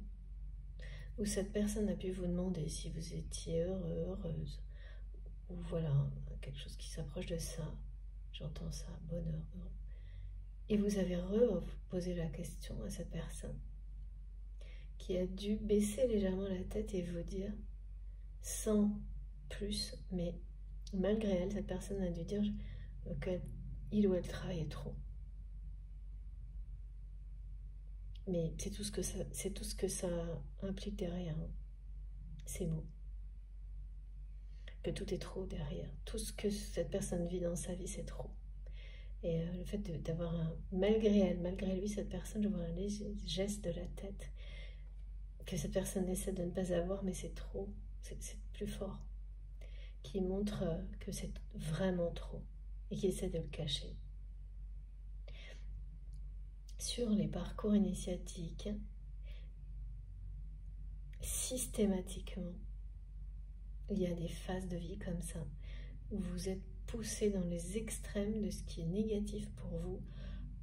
où cette personne a pu vous demander si vous étiez heureux, heureuse, ou voilà, quelque chose qui s'approche de ça. J'entends ça, bonheur, heureux. Et vous avez reposé la question à cette personne qui a dû baisser légèrement la tête et vous dire, sans plus, mais malgré elle, cette personne a dû dire qu'il ou elle travaillait trop. Mais c'est tout ce que ça implique derrière, hein. Ces mots. Que tout est trop derrière. Tout ce que cette personne vit dans sa vie, c'est trop. Et le fait d'avoir malgré elle, malgré lui, cette personne, je vois un léger geste de la tête que cette personne essaie de ne pas avoir, mais c'est trop, c'est plus fort, qui montre que c'est vraiment trop et qui essaie de le cacher. Sur les parcours initiatiques, systématiquement, il y a des phases de vie comme ça, où vous êtes poussé dans les extrêmes de ce qui est négatif pour vous,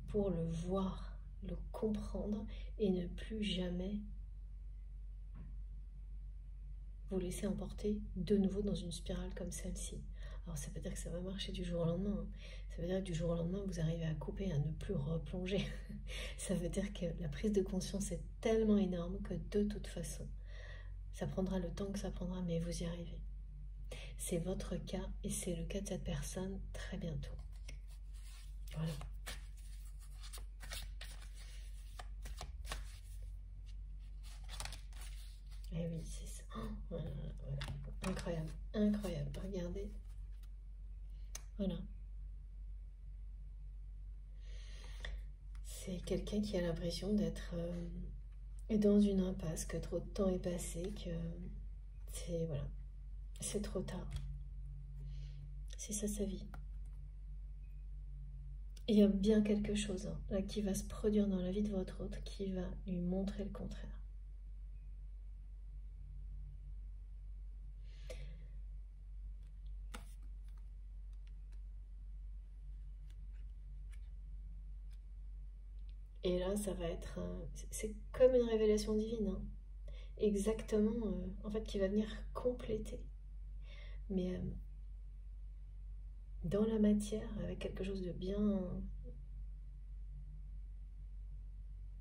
pour le voir, le comprendre et ne plus jamais vous laisser emporter de nouveau dans une spirale comme celle-ci. Alors ça veut dire que ça va marcher du jour au lendemain, hein. Ça veut dire que du jour au lendemain, vous arrivez à couper, à ne plus replonger. Ça veut dire que la prise de conscience est tellement énorme que de toute façon, ça prendra le temps que ça prendra, mais vous y arrivez. C'est votre cas et c'est le cas de cette personne très bientôt. Voilà. Et oui, c'est ça. Oh, voilà, voilà. Incroyable, incroyable. Regardez. Voilà. C'est quelqu'un qui a l'impression d'être dans une impasse, que trop de temps est passé, que c'est voilà, c'est trop tard. C'est ça sa vie. Il y a bien quelque chose là qui va se produire dans la vie de votre autre qui va lui montrer le contraire. Et là, ça va être... c'est comme une révélation divine, hein. Exactement, en fait, qui va venir compléter. Mais dans la matière, avec quelque chose de bien...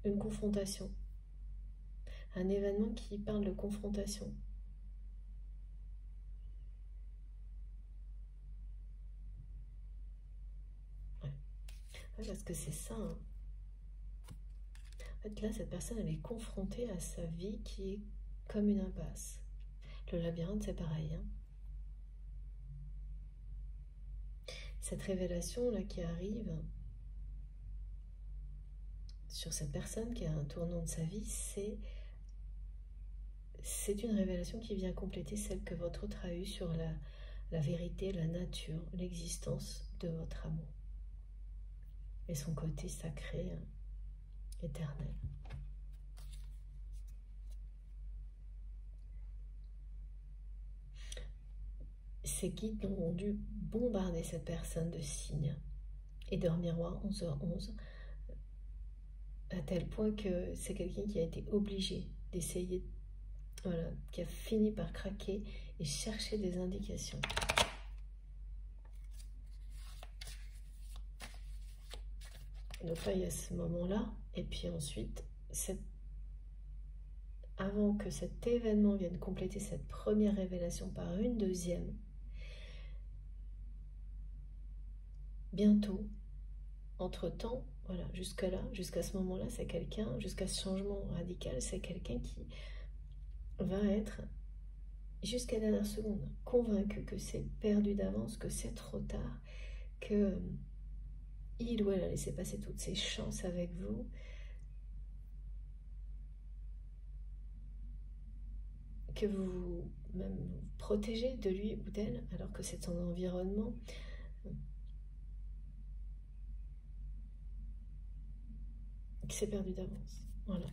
une confrontation. Un événement qui parle de confrontation. Ouais, parce que c'est ça, hein. En fait, là, cette personne, elle est confrontée à sa vie qui est comme une impasse. Le labyrinthe, c'est pareil, hein. Cette révélation-là qui arrive sur cette personne qui a un tournant de sa vie, c'est une révélation qui vient compléter celle que votre autre a eue sur la vérité, la nature, l'existence de votre amour. Et son côté sacré, éternel. Ces guides ont dû bombarder cette personne de signes et d'heures miroirs 11h11, à tel point que c'est quelqu'un qui a été obligé d'essayer, voilà, qui a fini par craquer et chercher des indications. Donc là, il y a ce moment-là, et puis ensuite, avant que cet événement vienne compléter cette première révélation par une deuxième, bientôt, entre-temps, voilà, jusque-là, jusqu'à ce moment-là, c'est quelqu'un, jusqu'à ce changement radical, c'est quelqu'un qui va être, jusqu'à la dernière seconde, convaincu que c'est perdu d'avance, que c'est trop tard, que il ou elle a laissé passer toutes ses chances avec vous, que vous même vous protégez de lui ou d'elle, alors que c'est son environnement. Qui s'est perdu d'avance. Voilà.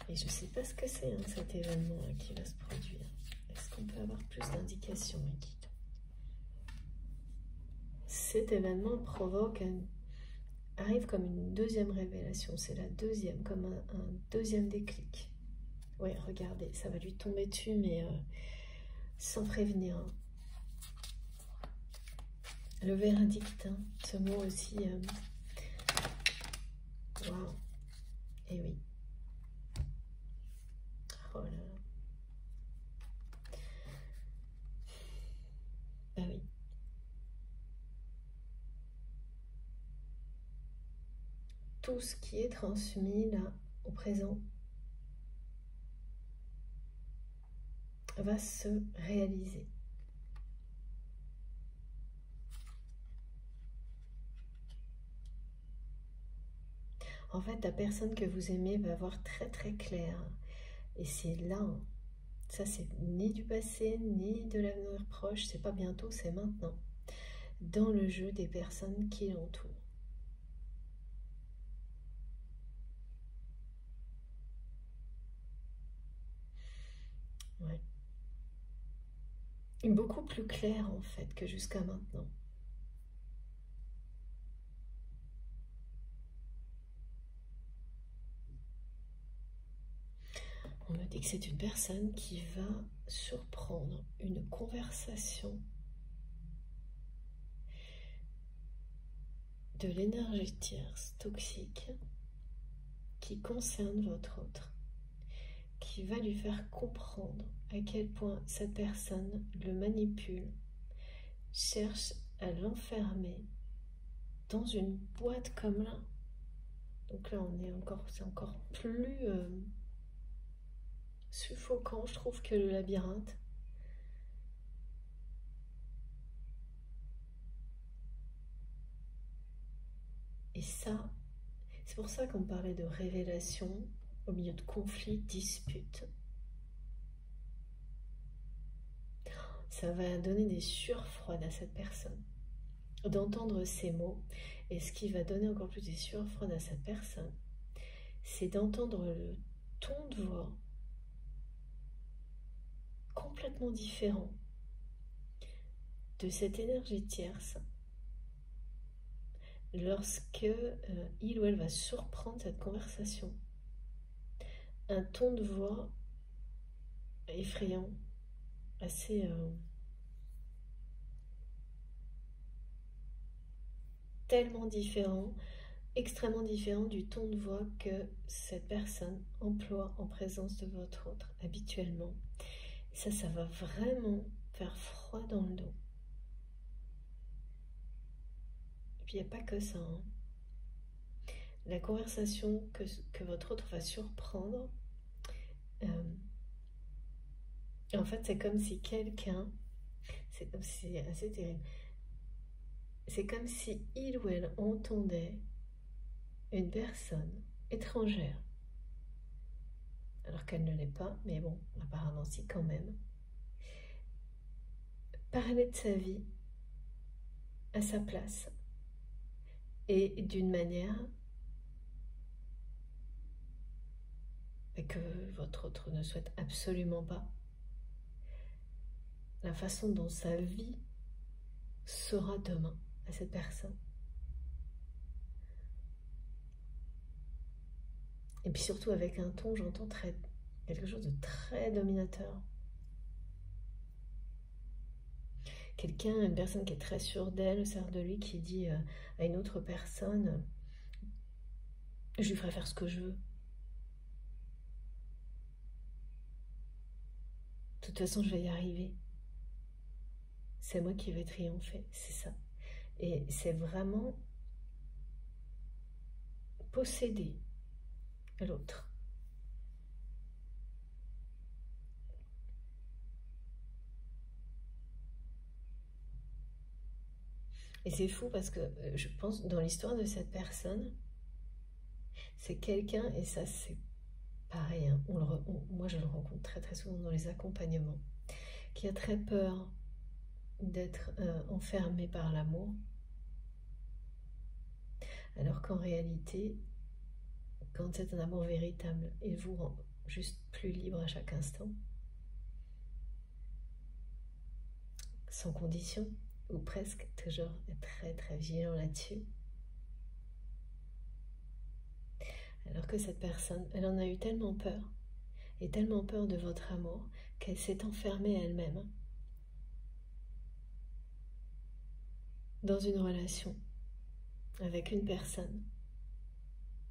Et je ne sais pas ce que c'est, hein, cet événement qui va se produire. Est-ce qu'on peut avoir plus d'indications, mes guides? Cet événement arrive comme une deuxième révélation. C'est la deuxième, comme un deuxième déclic. Oui, regardez, ça va lui tomber dessus, mais sans prévenir. Hein. Le verdict, hein, ce mot aussi... Wow. Et oui. Oh là là. Bah oui. Tout ce qui est transmis là, au présent, va se réaliser. En fait, la personne que vous aimez va voir très très clair. Et c'est là, ça c'est ni du passé, ni de l'avenir proche, c'est pas bientôt, c'est maintenant. Dans le jeu des personnes qui l'entourent. Ouais. Beaucoup plus clair en fait que jusqu'à maintenant. On me dit que c'est une personne qui va surprendre une conversation de l'énergie tierce toxique qui concerne votre autre, qui va lui faire comprendre à quel point cette personne le manipule, cherche à l'enfermer dans une boîte comme là. Donc là, c'est encore plus suffocant, je trouve, que le labyrinthe. Et ça, c'est pour ça qu'on parlait de révélation au milieu de conflits, disputes. Ça va donner des sueurs froides à cette personne d'entendre ces mots. Et ce qui va donner encore plus des sueurs froides à cette personne, c'est d'entendre le ton de voix complètement différent de cette énergie tierce lorsque il ou elle va surprendre cette conversation. Un ton de voix effrayant, assez tellement différent, extrêmement différent du ton de voix que cette personne emploie en présence de votre autre habituellement. Et ça va vraiment faire froid dans le dos. Et puis il n'y a pas que ça. Hein. La conversation que votre autre va surprendre, en fait c'est comme si quelqu'un, c'est assez terrible, c'est comme si il ou elle entendait une personne étrangère, alors qu'elle ne l'est pas, mais bon, apparemment si quand même, parler de sa vie à sa place et d'une manière que votre autre ne souhaite absolument pas. La façon dont sa vie sera demain à cette personne. Et puis surtout avec un ton, j'entends quelque chose de très dominateur. Quelqu'un, une personne qui est très sûre d'elle, sert de lui, qui dit à une autre personne, je lui ferai faire ce que je veux. De toute façon, je vais y arriver. C'est moi qui vais triompher, c'est ça. Et c'est vraiment posséder l'autre. Et c'est fou parce que je pense dans l'histoire de cette personne, c'est quelqu'un, et ça c'est pareil, hein, moi je le rencontre très très souvent dans les accompagnements, qui a très peur d'être enfermé par l'amour, alors qu'en réalité, quand c'est un amour véritable, il vous rend juste plus libre à chaque instant, sans condition, ou presque, toujours être très très vigilant là-dessus. Alors que cette personne, elle en a eu tellement peur, et tellement peur de votre amour, qu'elle s'est enfermée elle-même dans une relation avec une personne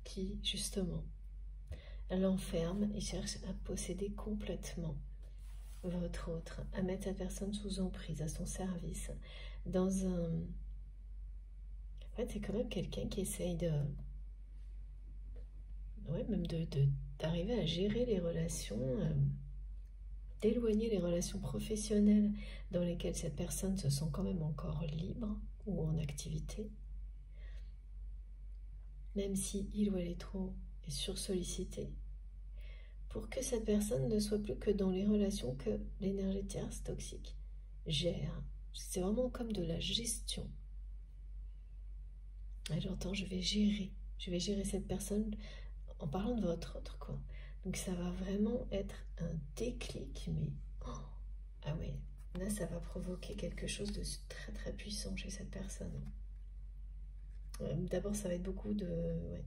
qui, justement, l'enferme et cherche à posséder complètement votre autre, à mettre cette personne sous emprise, à son service, dans un... En fait, c'est quand même quelqu'un qui essaye de... Ouais, même d'arriver à gérer les relations, d'éloigner les relations professionnelles dans lesquelles cette personne se sent quand même encore libre ou en activité, même si il ou elle est sursollicité, pour que cette personne ne soit plus que dans les relations que l'énergie tierce toxique gère. C'est vraiment comme de la gestion. Et j'entends, je vais gérer cette personne en parlant de votre autre, quoi. Donc ça va vraiment être un déclic, mais ah ouais, là ça va provoquer quelque chose de très très puissant chez cette personne. D'abord ça va être beaucoup de... Ouais.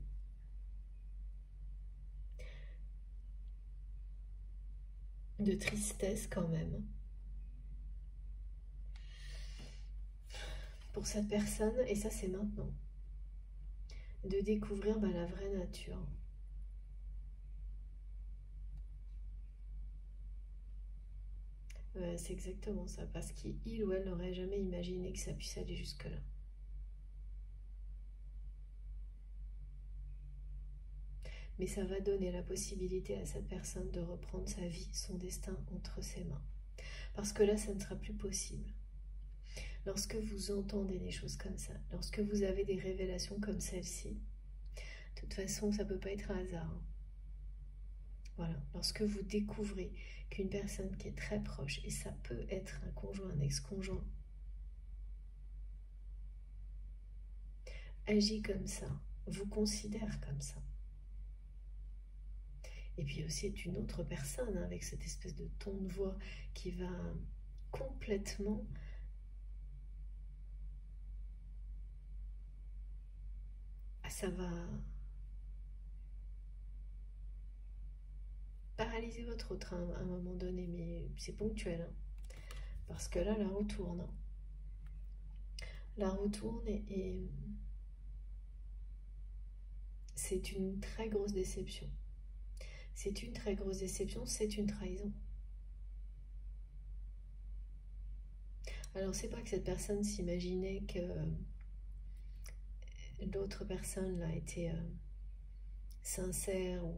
De tristesse quand même pour cette personne, et ça c'est maintenant, de découvrir la vraie nature. C'est exactement ça, parce qu'il ou elle n'aurait jamais imaginé que ça puisse aller jusque-là. Mais ça va donner la possibilité à cette personne de reprendre sa vie, son destin entre ses mains. Parce que là, ça ne sera plus possible. lorsque vous entendez des choses comme ça, lorsque vous avez des révélations comme celle-ci, de toute façon, ça ne peut pas être un hasard. Hein. Voilà, lorsque vous découvrez qu'une personne qui est très proche, et ça peut être un conjoint, un ex-conjoint, agit comme ça, vous considère comme ça. Et puis aussi est une autre personne hein, avec cette espèce de ton de voix qui va complètement ça va paralyser votre autre hein, à un moment donné, mais c'est ponctuel. Hein, parce que là, la roue tourne. Hein. La roue tourne et c'est une très grosse déception. C'est une très grosse déception, c'est une trahison. Alors, c'est pas que cette personne s'imaginait que l'autre personne là était sincère ou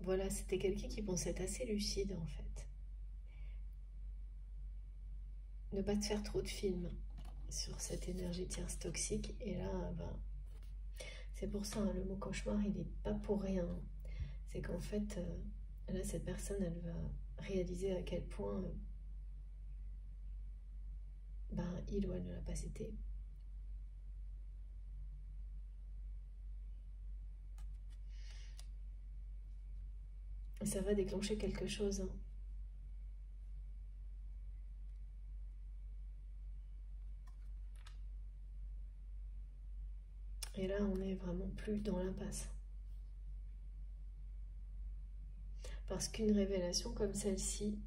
voilà, c'était quelqu'un qui pensait être assez lucide en fait. Ne pas te faire trop de films sur cette énergie tierce toxique. Et là, ben, c'est pour ça, hein, le mot cauchemar, il n'est pas pour rien. C'est qu'en fait, là, cette personne, elle va réaliser à quel point ben, il ou elle ne l'a pas été. Ça va déclencher quelque chose. Hein. Et là, on n'est vraiment plus dans l'impasse. Parce qu'une révélation comme celle-ci,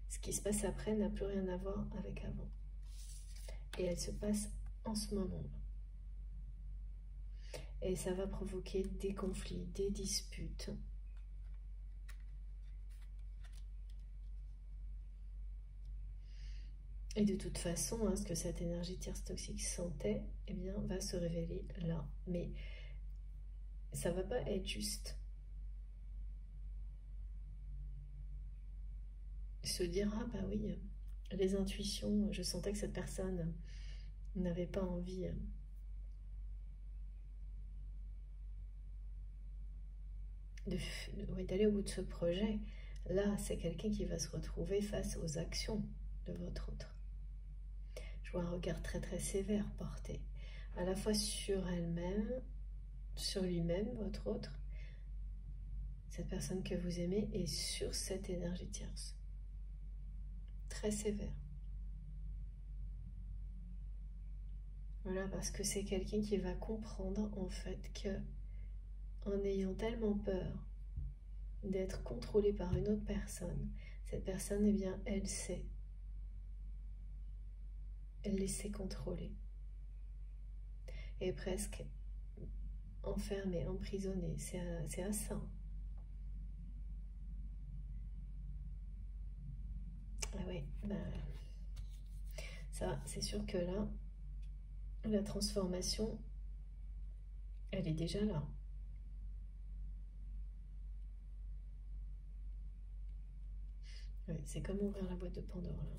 ce qui se passe après n'a plus rien à voir avec avant. Et elle se passe en ce moment. Et ça va provoquer des conflits, des disputes. Et de toute façon, hein, ce que cette énergie tierce toxique sentait, eh bien, va se révéler là. Mais ça va pas être juste. Se dire, ah bah oui, les intuitions, je sentais que cette personne n'avait pas envie d'aller au bout de ce projet. Là, c'est quelqu'un qui va se retrouver face aux actions de votre autre. Je vois un regard très très sévère porté, à la fois sur elle-même, sur lui-même, votre autre, cette personne que vous aimez, et sur cette énergie tierce. Très sévère. Voilà, parce que c'est quelqu'un qui va comprendre en fait que en ayant tellement peur d'être contrôlé par une autre personne, cette personne, eh bien, elle sait. Elle les sait contrôler. Et presque enfermée, emprisonnée. C'est à ça. Ah oui, ben, ça, c'est sûr que là, la transformation, elle est déjà là. Oui, c'est comme ouvrir la boîte de Pandore, là.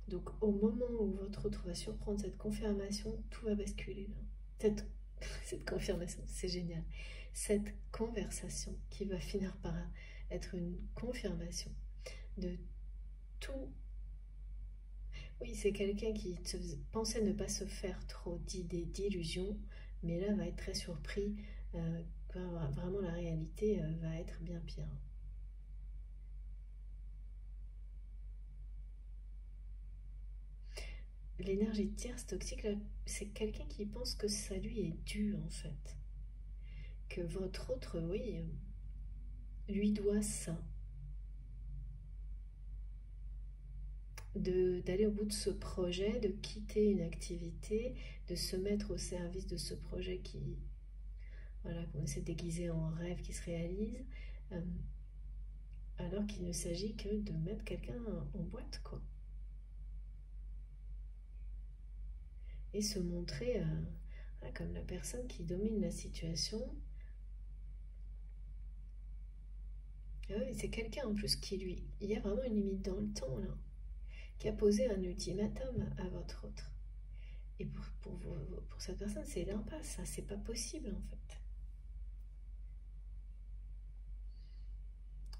Donc, au moment où votre autre va surprendre cette confirmation, tout va basculer, là. Cette confirmation, c'est génial. Cette conversation qui va finir par être une confirmation de tout. Oui, c'est quelqu'un qui pensait ne pas se faire trop d'idées, d'illusions, mais là va être très surpris. Vraiment, la réalité va être bien pire. L'énergie tierce toxique, c'est quelqu'un qui pense que ça lui est dû, en fait. Que votre autre, oui, lui doit ça. D'aller au bout de ce projet, de quitter une activité, de se mettre au service de ce projet qui, voilà, qu'on essaie de déguiser en rêve qui se réalise, alors qu'il ne s'agit que de mettre quelqu'un en boîte, quoi. Et se montrer comme la personne qui domine la situation Ah oui, c'est quelqu'un en plus qui lui... Il y a vraiment une limite dans le temps, là. Qui a posé un ultimatum à votre autre. Et pour cette personne, c'est l'impasse, ça, c'est pas possible en fait.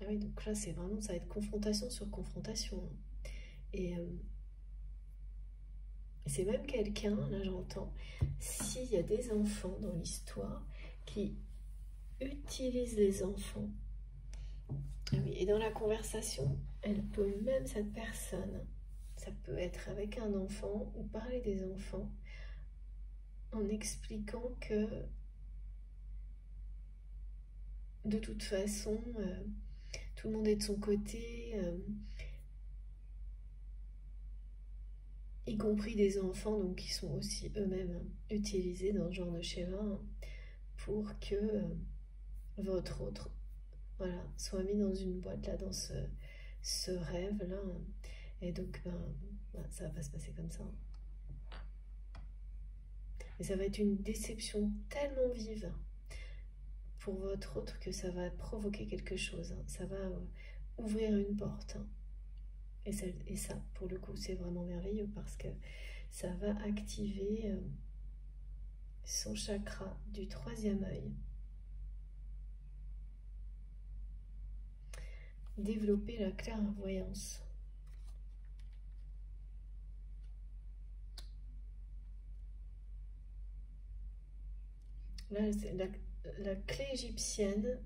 Ah oui, donc là, c'est vraiment, ça va être confrontation sur confrontation. Et c'est même quelqu'un, là j'entends, s'il y a des enfants dans l'histoire qui utilisent les enfants. Ah oui, et dans la conversation, elle peut même, cette personne, ça peut être avec un enfant ou parler des enfants en expliquant que de toute façon, tout le monde est de son côté, y compris des enfants donc, qui sont aussi eux-mêmes utilisés dans ce genre de schéma pour que votre autre voilà, soit mis dans une boîte là, dans ce rêve-là. Et donc, ça va pas se passer comme ça. Mais ça va être une déception tellement vive pour votre autre que ça va provoquer quelque chose. Ça va ouvrir une porte. Et ça, pour le coup, c'est vraiment merveilleux parce que ça va activer son chakra du 3e œil. Développer la clairvoyance. Là, la clé égyptienne,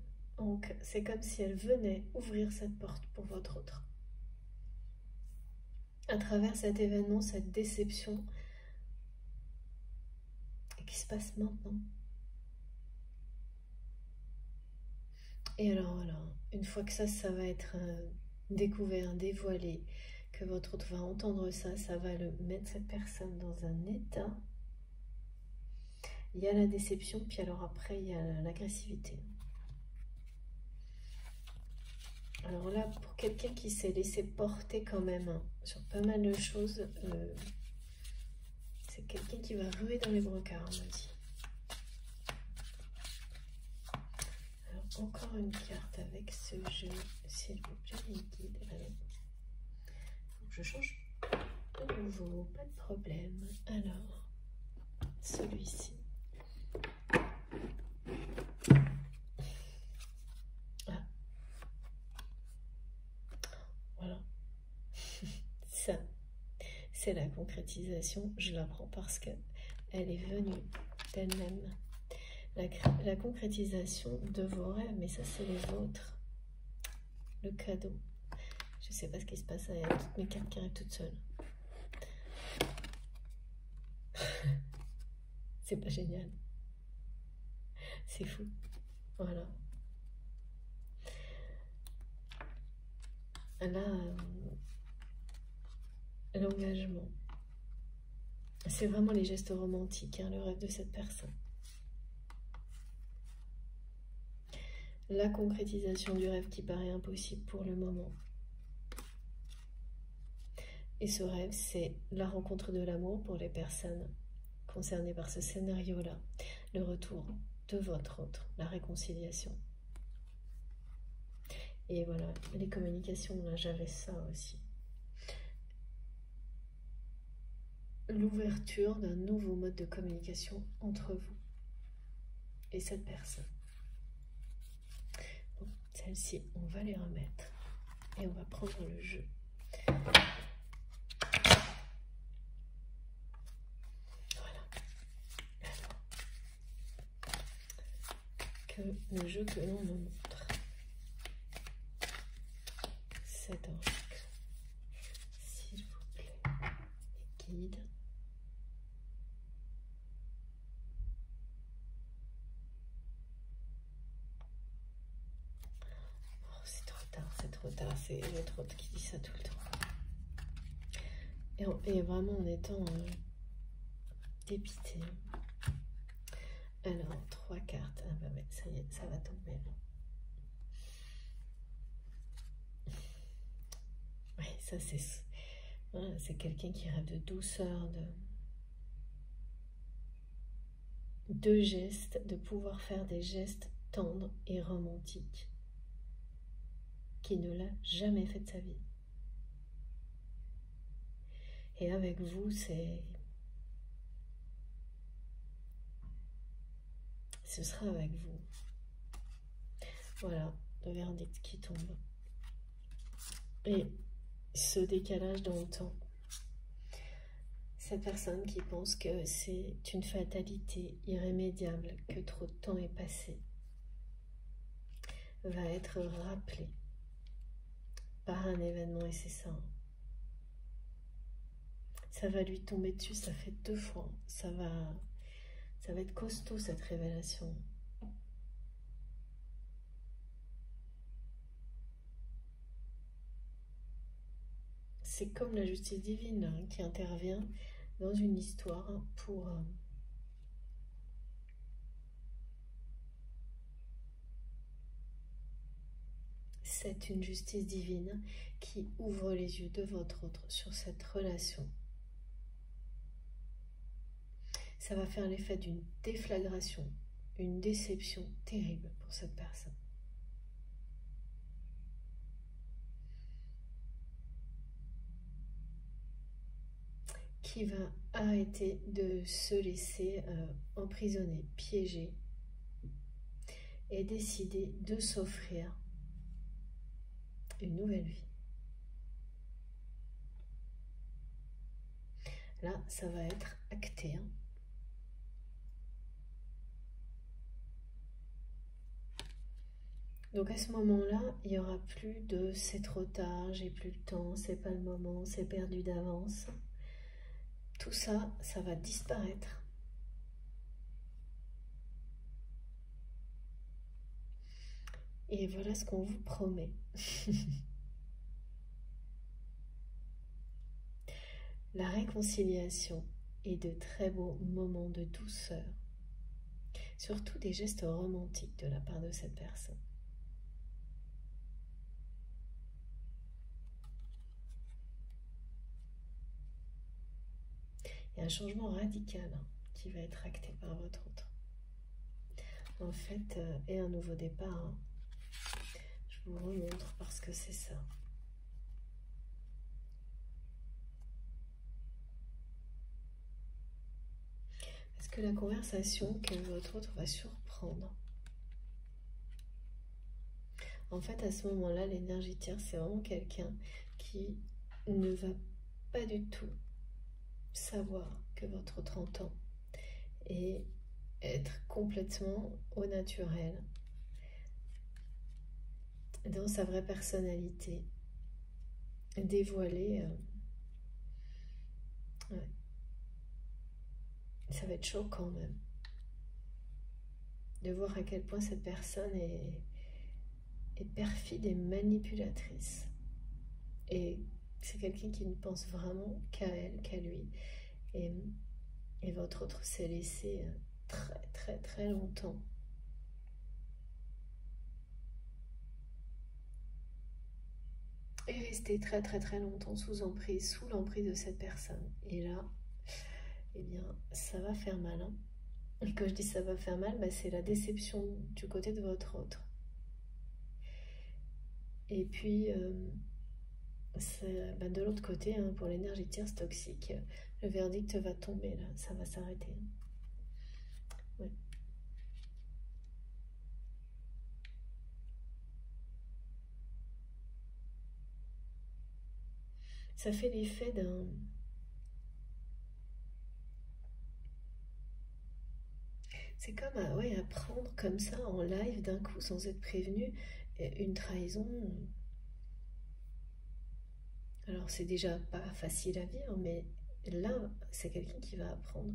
c'est comme si elle venait ouvrir cette porte pour votre autre. À travers cet événement, cette déception, qui se passe maintenant. Et alors voilà, une fois que ça va être découvert, dévoilé, que votre autre va entendre ça, ça va mettre cette personne dans un état. Il y a la déception, puis alors après, il y a l'agressivité. Alors là, pour quelqu'un qui s'est laissé porter quand même sur pas mal de choses, c'est quelqu'un qui va ruer dans les brancards, on me dit. Alors, encore une carte avec ce jeu, s'il vous plaît, les guides. Allez. Je change de nouveau, pas de problème. Alors, celui-ci. Ah. Voilà. Ça, c'est la concrétisation. Je la prends parce que elle est venue d'elle-même. La concrétisation de vos rêves, mais ça, c'est les vôtres. Le cadeau. Je sais pas ce qui se passe, il y a toutes mes cartes qui arrivent toutes seules. C'est pas génial. C'est fou. Voilà. Là, l'engagement. C'est vraiment les gestes romantiques, hein, le rêve de cette personne. La concrétisation du rêve qui paraît impossible pour le moment. Et ce rêve, c'est la rencontre de l'amour pour les personnes concernées par ce scénario-là. Le retour de votre autre, la réconciliation. Et voilà, les communications, là, j'avais ça aussi. L'ouverture d'un nouveau mode de communication entre vous et cette personne. Bon, celles-ci, on va les remettre et on va prendre le jeu. Voilà. Alors, que le jeu que l'on nous montre. Cet oracle, s'il vous plaît, les guides. C'est trop tard, c'est l'autre autre qui dit ça tout le temps. Et vraiment en étant dépité. Alors, 3 cartes. Ah bah ouais, ça y est, ça va tomber. Oui, ça c'est... Voilà, c'est quelqu'un qui rêve de douceur, de gestes, de pouvoir faire des gestes tendres et romantiques. qui ne l'a jamais fait de sa vie. Et avec vous, ce sera avec vous. Voilà, le verdict qui tombe. Et ce décalage dans le temps. Cette personne qui pense que c'est une fatalité irrémédiable, que trop de temps est passé, va être rappelée par un événement, et c'est ça. Ça va lui tomber dessus, ça fait 2 fois. Ça va être costaud, cette révélation. C'est comme la justice divine hein, qui intervient dans une histoire pour c'est une justice divine qui ouvre les yeux de votre autre sur cette relation. Ça va faire l'effet d'une déflagration, une déception terrible pour cette personne. Qui va arrêter de se laisser emprisonner, piéger et décider de s'offrir une nouvelle vie. Là, ça va être acté. Hein. Donc à ce moment-là, il n'y aura plus de c'est trop tard, j'ai plus le temps, c'est pas le moment, c'est perdu d'avance. Tout ça, ça va disparaître. Et voilà ce qu'on vous promet. La réconciliation et de très beaux moments de douceur. Surtout des gestes romantiques de la part de cette personne. Il y a un changement radical hein, qui va être acté par votre autre. En fait, et un nouveau départ. Hein. Je vous remontre parce que c'est ça. Est-ce que la conversation que votre autre va surprendre? En fait, à ce moment-là, l'énergie tierce, c'est vraiment quelqu'un qui ne va pas du tout savoir que votre autre entend et être complètement au naturel, dans sa vraie personnalité, dévoilée. Ouais. Ça va être chaud quand même de voir à quel point cette personne est perfide et manipulatrice. Et c'est quelqu'un qui ne pense vraiment qu'à elle, qu'à lui. Et votre autre s'est laissé très très très longtemps. Et rester très très très longtemps sous l'emprise de cette personne. Et là, eh bien, ça va faire mal. Hein. Et quand je dis ça va faire mal, bah, c'est la déception du côté de votre autre. Et puis, bah, de l'autre côté, hein, pour l'énergie tierce toxique, le verdict va tomber là, ça va s'arrêter. Ouais. Ça fait l'effet d'un... C'est comme ouais, apprendre comme ça en live d'un coup sans être prévenu une trahison. Alors c'est déjà pas facile à vivre, mais là c'est quelqu'un qui va apprendre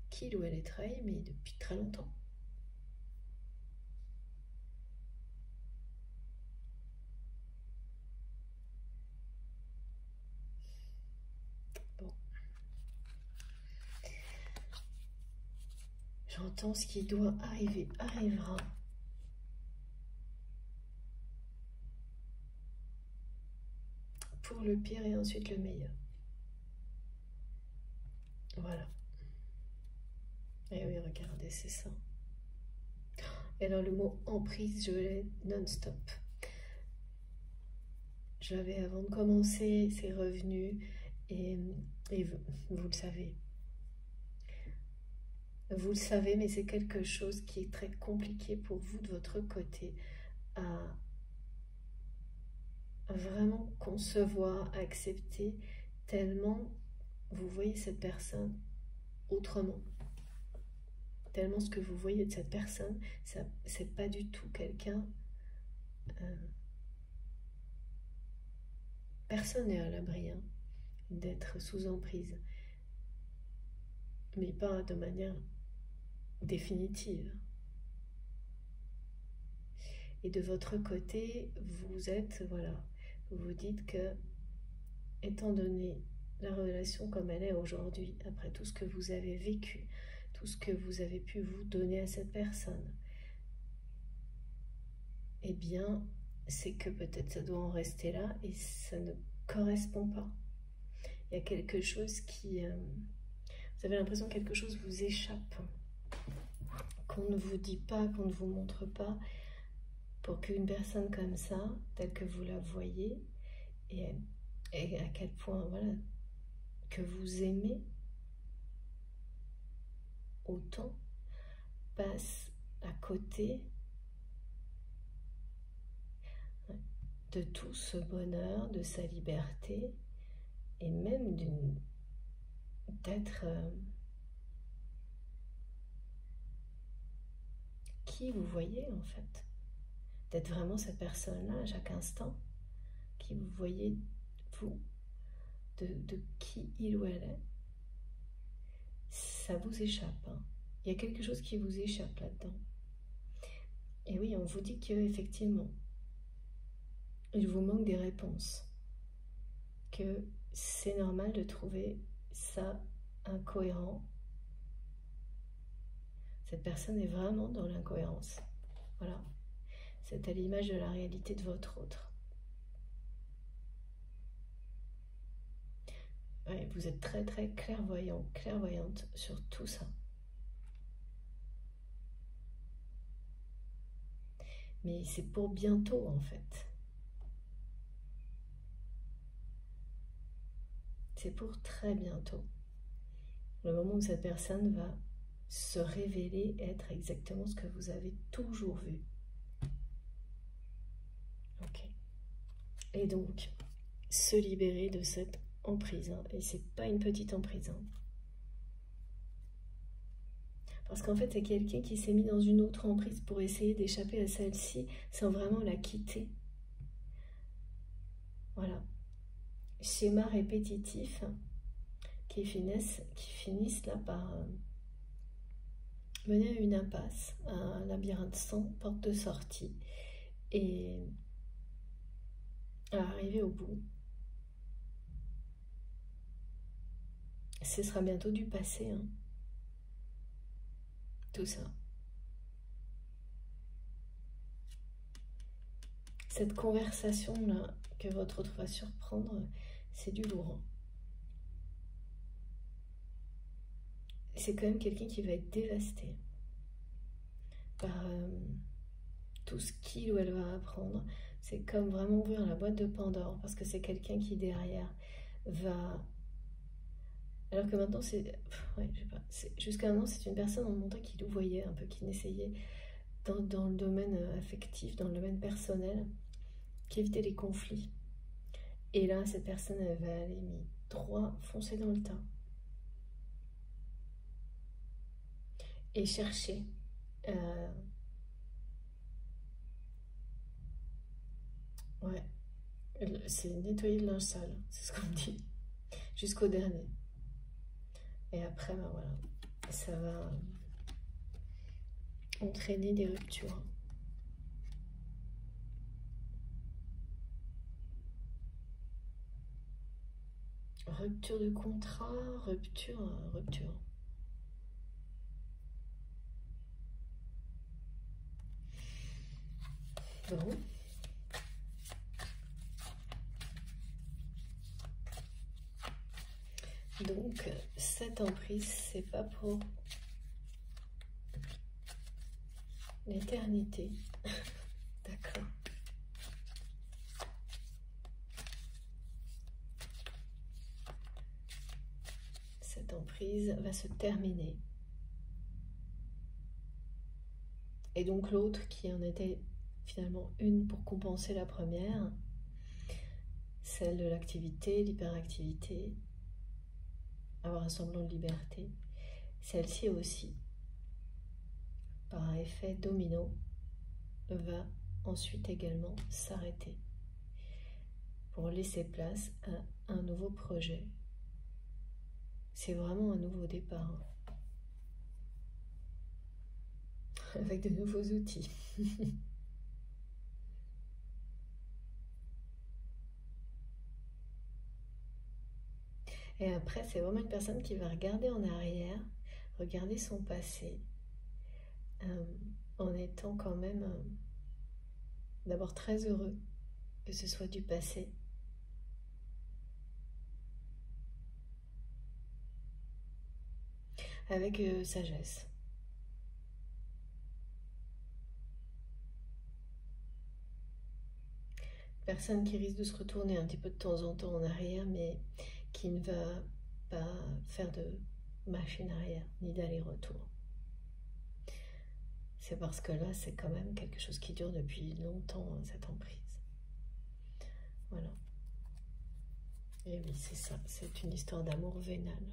qu'il ou elle est trahi, mais depuis très longtemps. Bon. J'entends ce qui doit arriver, arrivera. Pour le pire et ensuite le meilleur. Voilà. Et oui, regardez, c'est ça. Et alors le mot emprise, je l'ai non-stop. j'avais avant de commencer, ces revenus, et vous le savez. Vous le savez, mais c'est quelque chose qui est très compliqué pour vous de votre côté à vraiment concevoir, accepter, tellement vous voyez cette personne autrement. Tellement ce que vous voyez de cette personne, c'est pas du tout quelqu'un... personne n'est à l'abri hein, d'être sous emprise, mais pas de manière définitive. Et de votre côté, vous êtes, voilà, vous vous dites que, étant donné la relation comme elle est aujourd'hui, après tout ce que vous avez vécu, tout ce que vous avez pu vous donner à cette personne, eh bien, c'est que peut-être ça doit en rester là et ça ne correspond pas. Il y a quelque chose qui... vous avez l'impression que quelque chose vous échappe, qu'on ne vous dit pas, qu'on ne vous montre pas, pour qu'une personne comme ça, telle que vous la voyez, et à quel point, voilà, que vous aimez autant, passe à côté de tout ce bonheur, de sa liberté, et même d'être qui vous voyez en fait, d'être vraiment cette personne-là à chaque instant, qui vous voyez, vous, de qui il ou elle est, ça vous échappe. Hein. Il y a quelque chose qui vous échappe là-dedans. Et oui, on vous dit qu'effectivement, il vous manque des réponses, que c'est normal de trouver ça incohérent. Cette personne est vraiment dans l'incohérence. Voilà. C'est à l'image de la réalité de votre autre. Ouais, vous êtes très très clairvoyant, clairvoyante sur tout ça. Mais c'est pour bientôt en fait. C'est pour très bientôt. Le moment où cette personne va se révéler être exactement ce que vous avez toujours vu. Ok. Et donc, se libérer de cette emprise. Hein. Et c'est pas une petite emprise. Hein. Parce qu'en fait, c'est quelqu'un qui s'est mis dans une autre emprise pour essayer d'échapper à celle-ci sans vraiment la quitter. Voilà. Schéma répétitif qui finissent là par mener à une impasse, à un labyrinthe sans porte de sortie et à arriver au bout. Ce sera bientôt du passé, hein. Tout ça. Cette conversation-là que votre autre va surprendre, c'est du lourd. C'est quand même quelqu'un qui va être dévasté par tout ce qu'il ou elle va apprendre. C'est comme vraiment ouvrir la boîte de Pandore, parce que c'est quelqu'un qui derrière va... Alors que maintenant, c'est... Ouais, je sais pas. Jusqu'à maintenant, c'est une personne, on montrait qui louvoyait un peu, qui n'essayait dans le domaine affectif, dans le domaine personnel, qui évitait les conflits. Et là, cette personne, elle va aller droit, foncer dans le tas. Et chercher ouais, c'est nettoyer le linge sale, c'est ce qu'on me dit, jusqu'au dernier. Et après, ben voilà, ça va entraîner des ruptures. Rupture de contrat, rupture. Bon. Donc, cette emprise, c'est pas pour l'éternité. D'accord. cette emprise va se terminer. Et donc l'autre, qui en était finalement une pour compenser la première, celle de l'activité, l'hyperactivité, avoir un semblant de liberté, celle-ci aussi, par un effet domino, va ensuite également s'arrêter pour laisser place à un nouveau projet. C'est vraiment un nouveau départ, avec de nouveaux outils. Et après, c'est vraiment une personne qui va regarder en arrière, regarder son passé, en étant quand même d'abord très heureux que ce soit du passé, avec sagesse. Personne qui risque de se retourner un petit peu de temps en temps en arrière, mais qui ne va pas faire de machine arrière, ni d'aller-retour. C'est parce que là, c'est quand même quelque chose qui dure depuis longtemps, cette emprise. Voilà. Et oui, c'est ça, c'est une histoire d'amour vénal.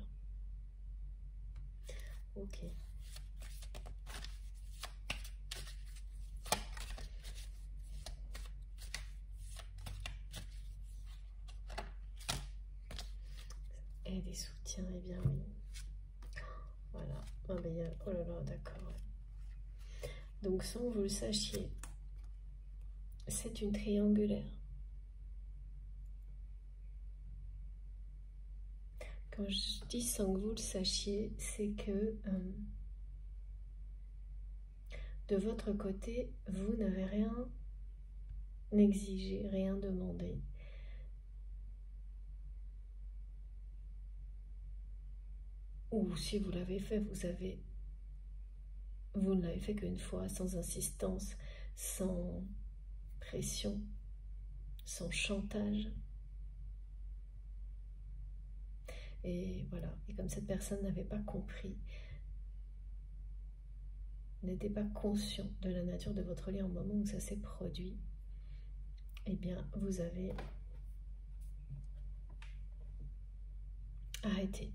Ok. Et des soutiens, eh bien oui. Voilà. Oh, ben, oh là là, d'accord. Ouais. Donc sans que vous le sachiez, c'est une triangulaire. Quand je dis sans que vous le sachiez, c'est que de votre côté, vous n'avez rien exigé, rien demandé. Ou si vous l'avez fait, vous ne l'avez fait qu'une fois, sans insistance, sans pression, sans chantage. Et voilà, et comme cette personne n'avait pas compris, n'était pas conscient de la nature de votre lien au moment où ça s'est produit, eh bien, vous avez arrêté.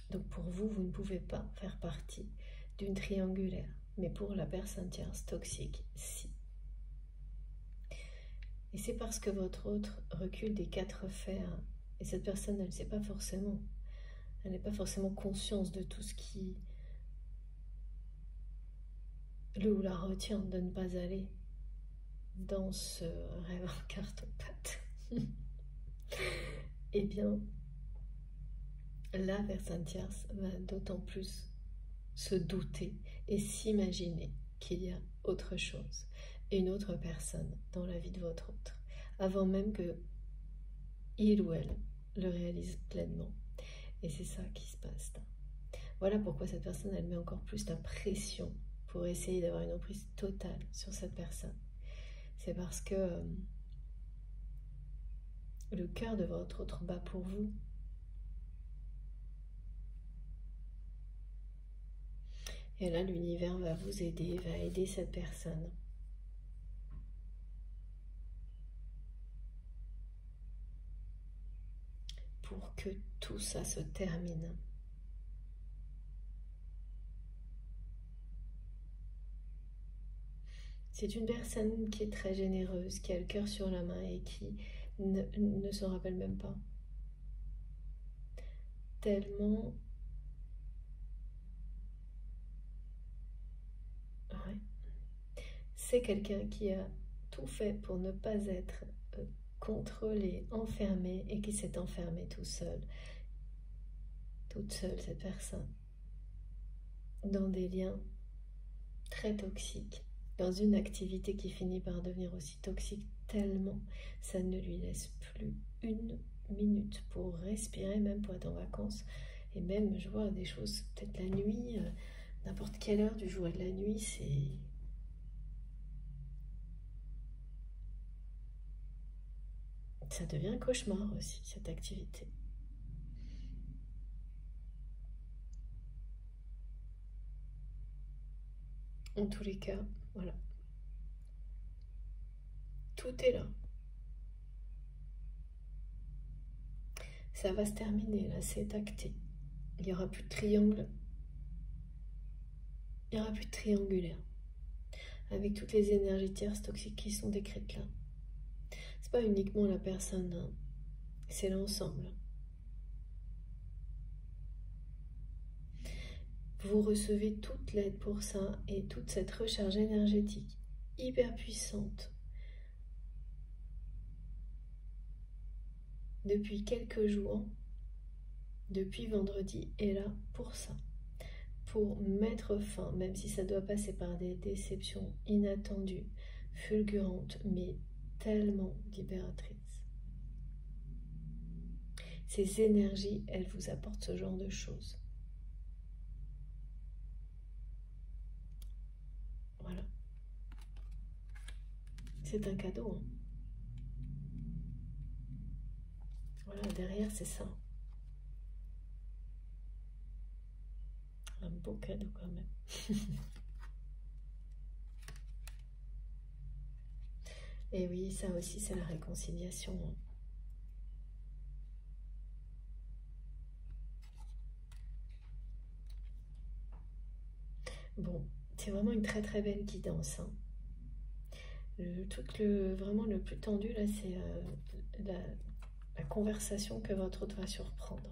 Donc pour vous, vous ne pouvez pas faire partie d'une triangulaire, mais pour la personne tierce toxique, si. Et c'est parce que votre autre recule des 4 fers, et cette personne, elle ne sait pas forcément, elle n'est pas forcément consciente de tout ce qui le ou la retient de ne pas aller dans ce rêve en carton-pâte. Eh bien, la personne tierce va d'autant plus se douter et s'imaginer qu'il y a autre chose, une autre personne dans la vie de votre autre, avant même que il ou elle le réalise pleinement. Et c'est ça qui se passe là. Voilà pourquoi cette personne, elle met encore plus la pression pour essayer d'avoir une emprise totale sur cette personne. C'est parce que le cœur de votre autre bat pour vous. Et là, l'univers va vous aider, va aider cette personne. Pour que tout ça se termine. C'est une personne qui est très généreuse, qui a le cœur sur la main et qui ne se rappelle même pas. Tellement... Ouais. C'est quelqu'un qui a tout fait pour ne pas être contrôlé, enfermé, et qui s'est enfermé tout seul. Toute seule, cette personne. Dans des liens très toxiques. Dans une activité qui finit par devenir aussi toxique tellement ça ne lui laisse plus une minute pour respirer, même pour être en vacances. Et même, je vois des choses, peut-être la nuit, n'importe quelle heure du jour et de la nuit, ça devient un cauchemar aussi, cette activité. En tous les cas, voilà. Tout est là. Ça va se terminer, là, c'est acté. Il n'y aura plus de triangle. Il n'y aura plus de triangulaire. Avec toutes les énergies tierces toxiques qui sont décrites là. C'est pas uniquement la personne, hein. C'est l'ensemble. Vous recevez toute l'aide pour ça et toute cette recharge énergétique hyper puissante depuis quelques jours, depuis vendredi, est là pour ça. Pour mettre fin, même si ça doit passer par des déceptions inattendues, fulgurantes, mais tellement libératrices. Ces énergies, elles vous apportent ce genre de choses. Voilà. C'est un cadeau, hein. Voilà, derrière, c'est ça. Un beau cadeau quand même. Et oui, ça aussi, c'est la réconciliation, hein. Bon, c'est vraiment une très très belle guidance, hein. Le truc vraiment le plus tendu là, c'est la conversation que votre hôte va surprendre.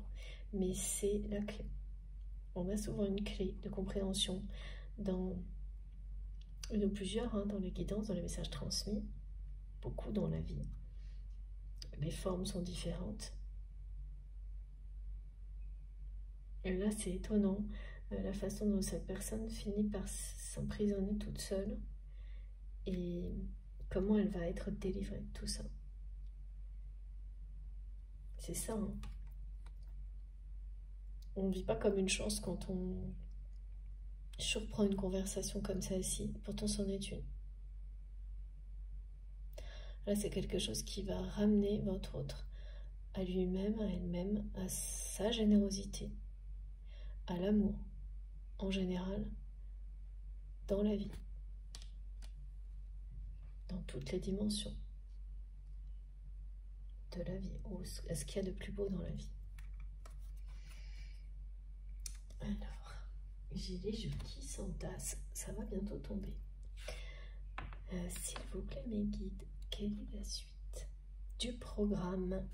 Mais c'est la clé. On a souvent une clé de compréhension dans une ou plusieurs, hein, dans les guidances, dans les messages transmis, beaucoup dans la vie. Les formes sont différentes. Et là, c'est étonnant, la façon dont cette personne finit par s'emprisonner toute seule et comment elle va être délivrée de tout ça. C'est ça, hein. On ne vit pas comme une chance quand on surprend une conversation comme celle-ci, pourtant c'en est une. Là, c'est quelque chose qui va ramener votre autre à lui-même, à elle-même, à sa générosité, à l'amour, en général, dans la vie, dans toutes les dimensions de la vie, à ce qu'il y a de plus beau dans la vie. Alors, j'ai les jeux qui s'entassent, ça va bientôt tomber. S'il vous plaît, mes guides, quelle est la suite du programme?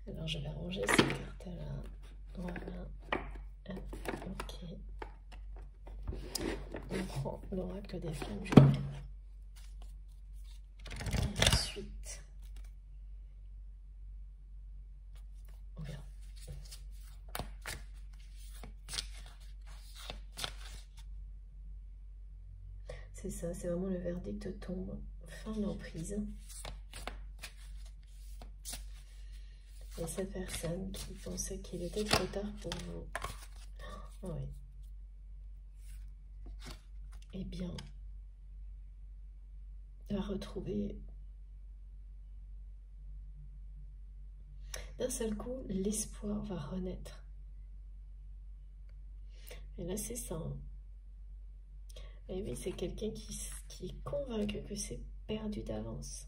Alors, je vais ranger ces cartes-là. Voilà. Ok. On prend l'oracle des flammes jumelles. Et ensuite, on verra. C'est ça, c'est vraiment le verdict tombe. Fin de l'emprise. Et cette personne qui pensait qu'il était trop tard pour vous. Oui. Eh bien, va retrouver d'un seul coup, l'espoir va renaître. Et là, c'est ça, hein. Et oui, c'est quelqu'un qui est convaincu que c'est perdu d'avance.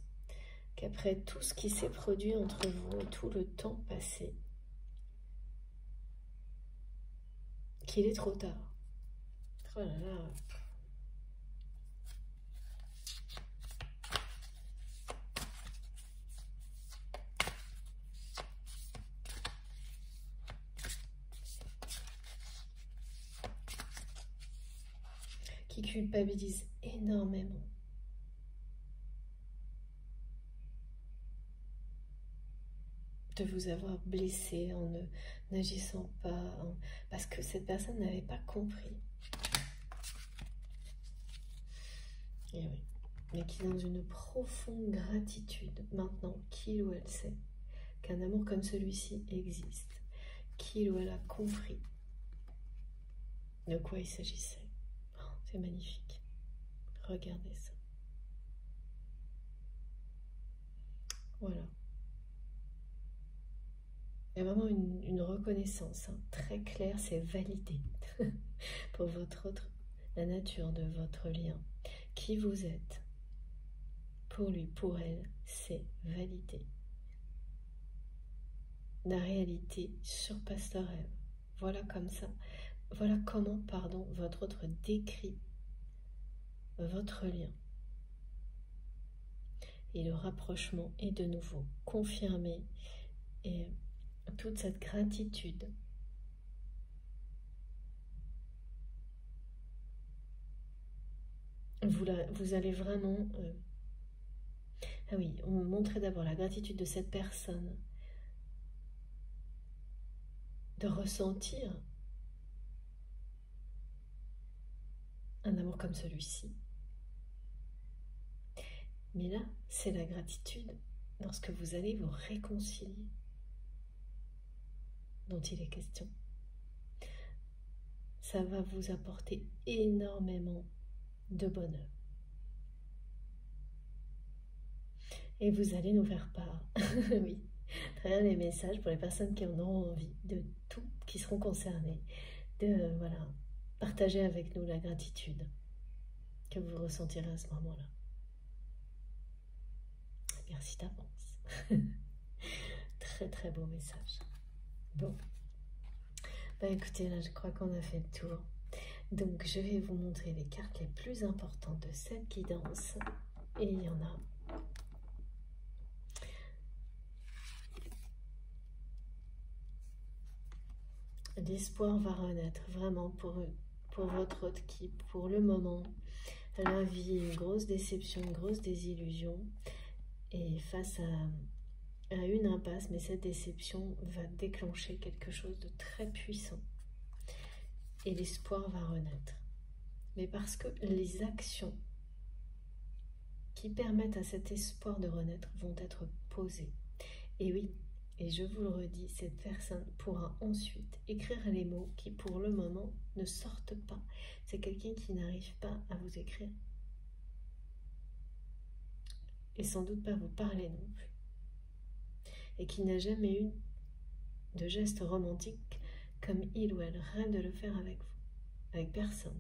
Qu'après tout ce qui s'est produit entre vous, tout le temps passé, qu'il est trop tard. Oh là là. Qui culpabilise énormément. De vous avoir blessé en n'agissant pas, parce que cette personne n'avait pas compris. Et oui, mais qui est dans une profonde gratitude maintenant qu'il ou elle sait qu'un amour comme celui-ci existe, qu'il ou elle a compris de quoi il s'agissait. Oh, c'est magnifique. Regardez ça. Voilà. Il y a vraiment une reconnaissance, hein, très claire, c'est validé pour votre autre. la nature de votre lien, qui vous êtes. Pour lui, pour elle, c'est validé. La réalité surpasse le rêve. Voilà comme ça. Voilà comment, pardon, votre autre décrit votre lien. Et le rapprochement est de nouveau confirmé. Et toute cette gratitude vous allez vraiment... Ah oui, on me montrait d'abord la gratitude de cette personne, de ressentir un amour comme celui-ci. Mais là, c'est la gratitude lorsque vous allez vous réconcilier dont il est question. Ça va vous apporter énormément de bonheur. Et vous allez nous faire part, oui, à travers les messages pour les personnes qui en auront envie, de tout, qui seront concernées, de voilà, partager avec nous la gratitude que vous ressentirez à ce moment-là. Merci d'avance. Très très beau message. Bon, bah écoutez, là je crois qu'on a fait le tour. Donc je vais vous montrer les cartes les plus importantes de cette guidance. Et il y en a. L'espoir va renaître vraiment pour votre hôte qui, pour le moment, la vie une grosse déception, une grosse désillusion. Et face à une impasse, mais cette déception va déclencher quelque chose de très puissant. Et l'espoir va renaître. Mais parce que les actions qui permettent à cet espoir de renaître vont être posées. Et oui, et je vous le redis, cette personne pourra ensuite écrire les mots qui pour le moment ne sortent pas. C'est quelqu'un qui n'arrive pas à vous écrire. Et sans doute pas vous parler non plus. Et qui n'a jamais eu de geste romantique comme il ou elle rêve de le faire avec vous, avec personne.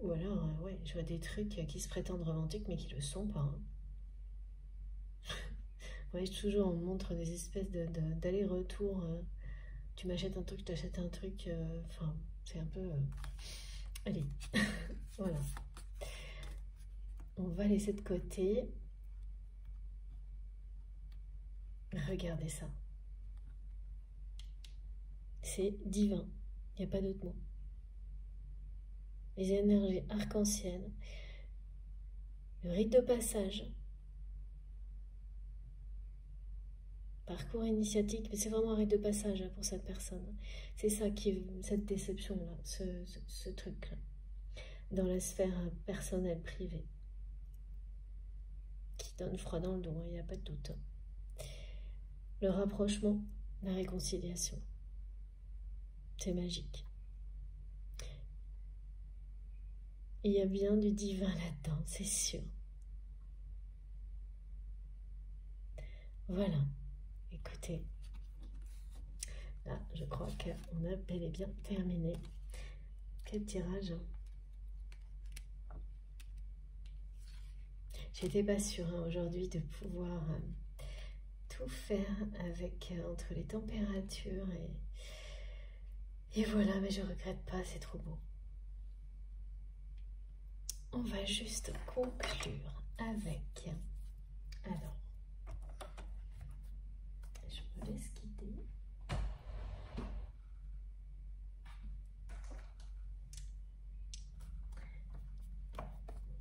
Ou alors, ouais, je vois des trucs qui se prétendent romantiques mais qui le sont pas. Hein. Ouais, toujours on montre des espèces d'aller-retour. Tu m'achètes un truc, je t'achète un truc. Enfin, c'est un peu... Allez, voilà. On va laisser de côté. Regardez ça. C'est divin. Il n'y a pas d'autre mot. Les énergies arc-en-ciel. Le rite de passage. Parcours initiatique, mais c'est vraiment un rite de passage pour cette personne. C'est ça qui est cette déception-là, ce truc-là. Dans la sphère personnelle, privée. Qui donne froid dans le dos, il n'y a pas de doute. Le rapprochement, la réconciliation. C'est magique. Il y a bien du divin là-dedans, c'est sûr. Voilà. Écoutez, là, je crois qu'on a bel et bien terminé. Quel tirage! J'étais pas sûre hein, aujourd'hui de pouvoir tout faire avec entre les températures et voilà, mais je regrette pas, c'est trop beau. On va juste conclure avec, alors, je me laisse guider.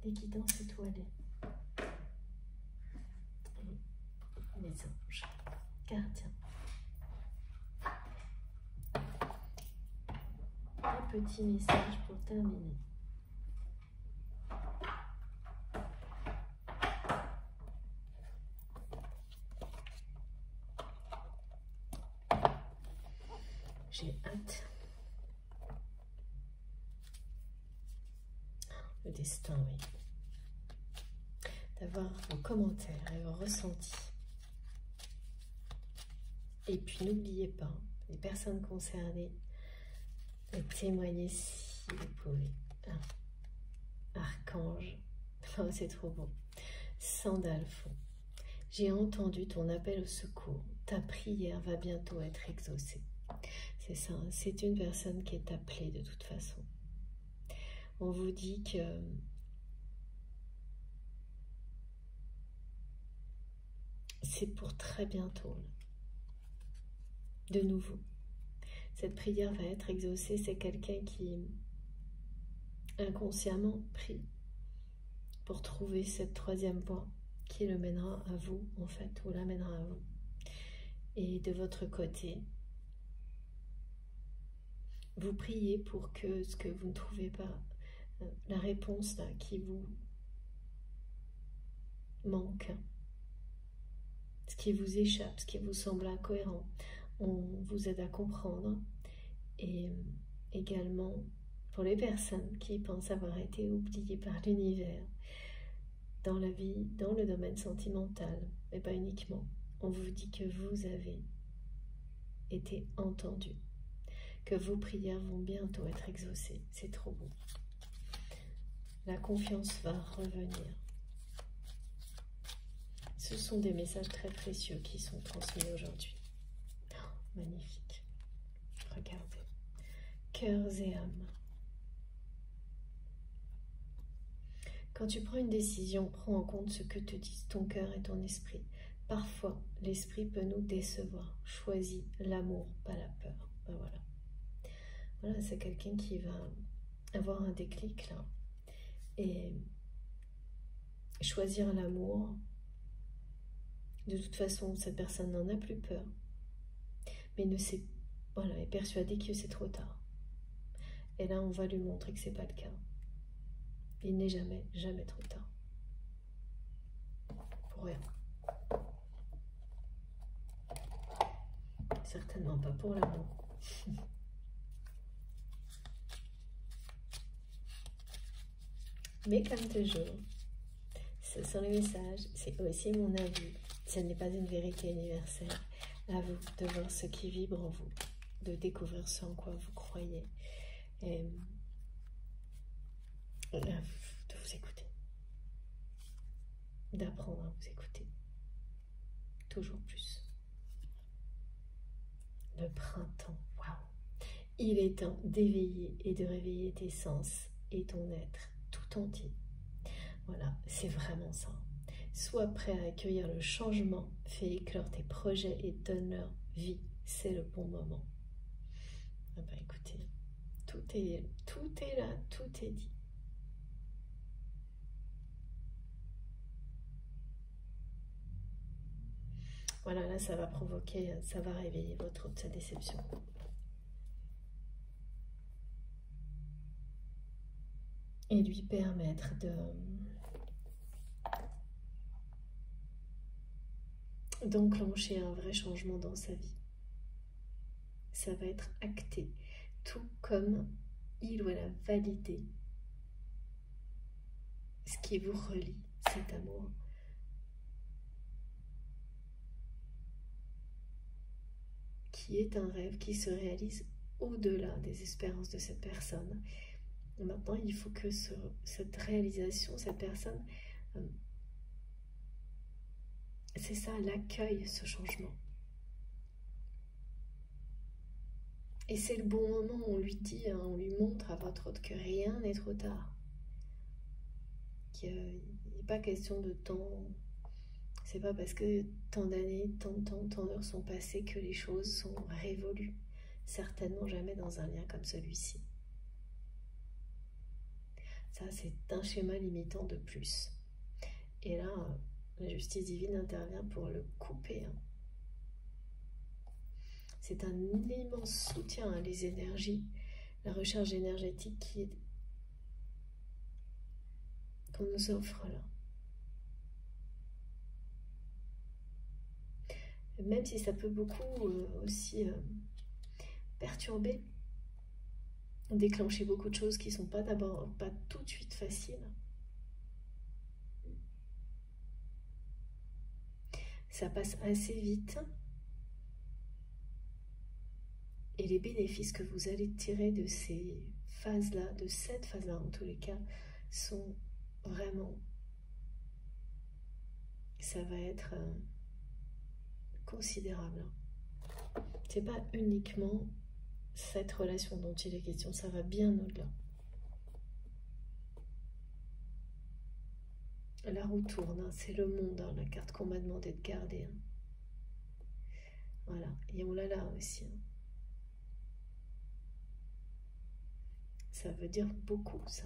Les guidances étoilées. Et les anges gardiens. Un petit message pour terminer. J'ai hâte. Le destin, oui. D'avoir vos commentaires et vos ressentis. Et puis n'oubliez pas, les personnes concernées, témoignez si vous pouvez. Archange, oh, c'est trop beau. Sandalphon, j'ai entendu ton appel au secours. Ta prière va bientôt être exaucée. C'est ça, c'est une personne qui est appelée de toute façon. On vous dit que c'est pour très bientôt. De nouveau, cette prière va être exaucée. C'est quelqu'un qui inconsciemment prie pour trouver cette troisième voie qui le mènera à vous, en fait, ou l'amènera à vous. Et de votre côté, vous priez pour que ce que vous ne trouvez pas, la réponse là, qui vous manque, ce qui vous échappe, ce qui vous semble incohérent, on vous aide à comprendre. Et également, pour les personnes qui pensent avoir été oubliées par l'univers, dans la vie, dans le domaine sentimental, mais pas uniquement, on vous dit que vous avez été entendu, que vos prières vont bientôt être exaucées. C'est trop beau. La confiance va revenir. Ce sont des messages très précieux qui sont transmis aujourd'hui. Oh, magnifique. Regardez. Cœurs et âmes. Quand tu prends une décision, prends en compte ce que te disent ton cœur et ton esprit. Parfois, l'esprit peut nous décevoir. Choisis l'amour, pas la peur. Ben voilà. Voilà, c'est quelqu'un qui va avoir un déclic là. Et choisir l'amour. De toute façon, cette personne n'en a plus peur. Mais ne sait, voilà, est persuadée que c'est trop tard. Et là, on va lui montrer que ce n'est pas le cas. Il n'est jamais, jamais trop tard. Pour rien. Certainement pas pour l'amour. Mais comme toujours, ce sont les messages, c'est aussi mon avis. Ce n'est pas une vérité universelle. À vous de voir ce qui vibre en vous, de découvrir ce en quoi vous croyez. Et de vous écouter, d'apprendre à vous écouter, toujours plus. Le printemps, waouh! Il est temps d'éveiller et de réveiller tes sens et ton être tout entier. Voilà, c'est vraiment ça. Sois prêt à accueillir le changement, fais éclore tes projets et donne-leur vie. C'est le bon moment. Ah bah écoutez, tout est là, tout est dit. Voilà, là, ça va provoquer, ça va réveiller votre haute déception. Et lui permettre d'enclencher un vrai changement dans sa vie. Ça va être acté, tout comme il ou elle a validé ce qui vous relie, cet amour. Qui est un rêve qui se réalise au-delà des espérances de cette personne. Et maintenant, il faut que cette réalisation, cette personne, c'est ça, elle accueille ce changement. Et c'est le bon moment, on lui dit, hein, on lui montre à votre autre que rien n'est trop tard. Qu'il n'est pas question de temps. C'est pas parce que tant d'années, tant de temps, tant d'heures sont passées que les choses sont révolues. Certainement jamais dans un lien comme celui-ci. Ça, c'est un schéma limitant de plus. Et là, la justice divine intervient pour le couper. Hein. C'est un immense soutien à les énergies, la recharge énergétique qu'on nous offre là. Même si ça peut beaucoup aussi perturber, déclencher beaucoup de choses qui ne sont pas d'abord, pas tout de suite faciles. Ça passe assez vite. Et les bénéfices que vous allez tirer de ces phases-là, de cette phase-là en tous les cas, sont vraiment, ça va être considérable. C'est pas uniquement cette relation dont il est question, ça va bien au-delà. La roue tourne, hein, c'est le monde, hein, la carte qu'on m'a demandé de garder. Hein. Voilà, et on l'a là aussi. Hein. Ça veut dire beaucoup, ça.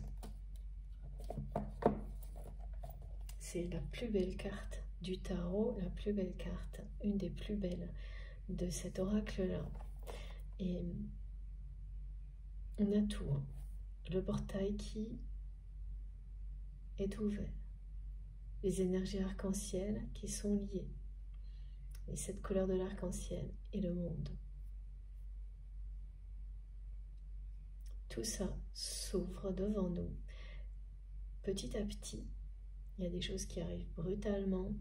C'est la plus belle carte du tarot, la plus belle carte, une des plus belles de cet oracle-là. Et on a tout. Hein. Le portail qui est ouvert. Les énergies arc-en-ciel qui sont liées. Et cette couleur de l'arc-en-ciel et le monde. Tout ça s'ouvre devant nous. Petit à petit, il y a des choses qui arrivent brutalement,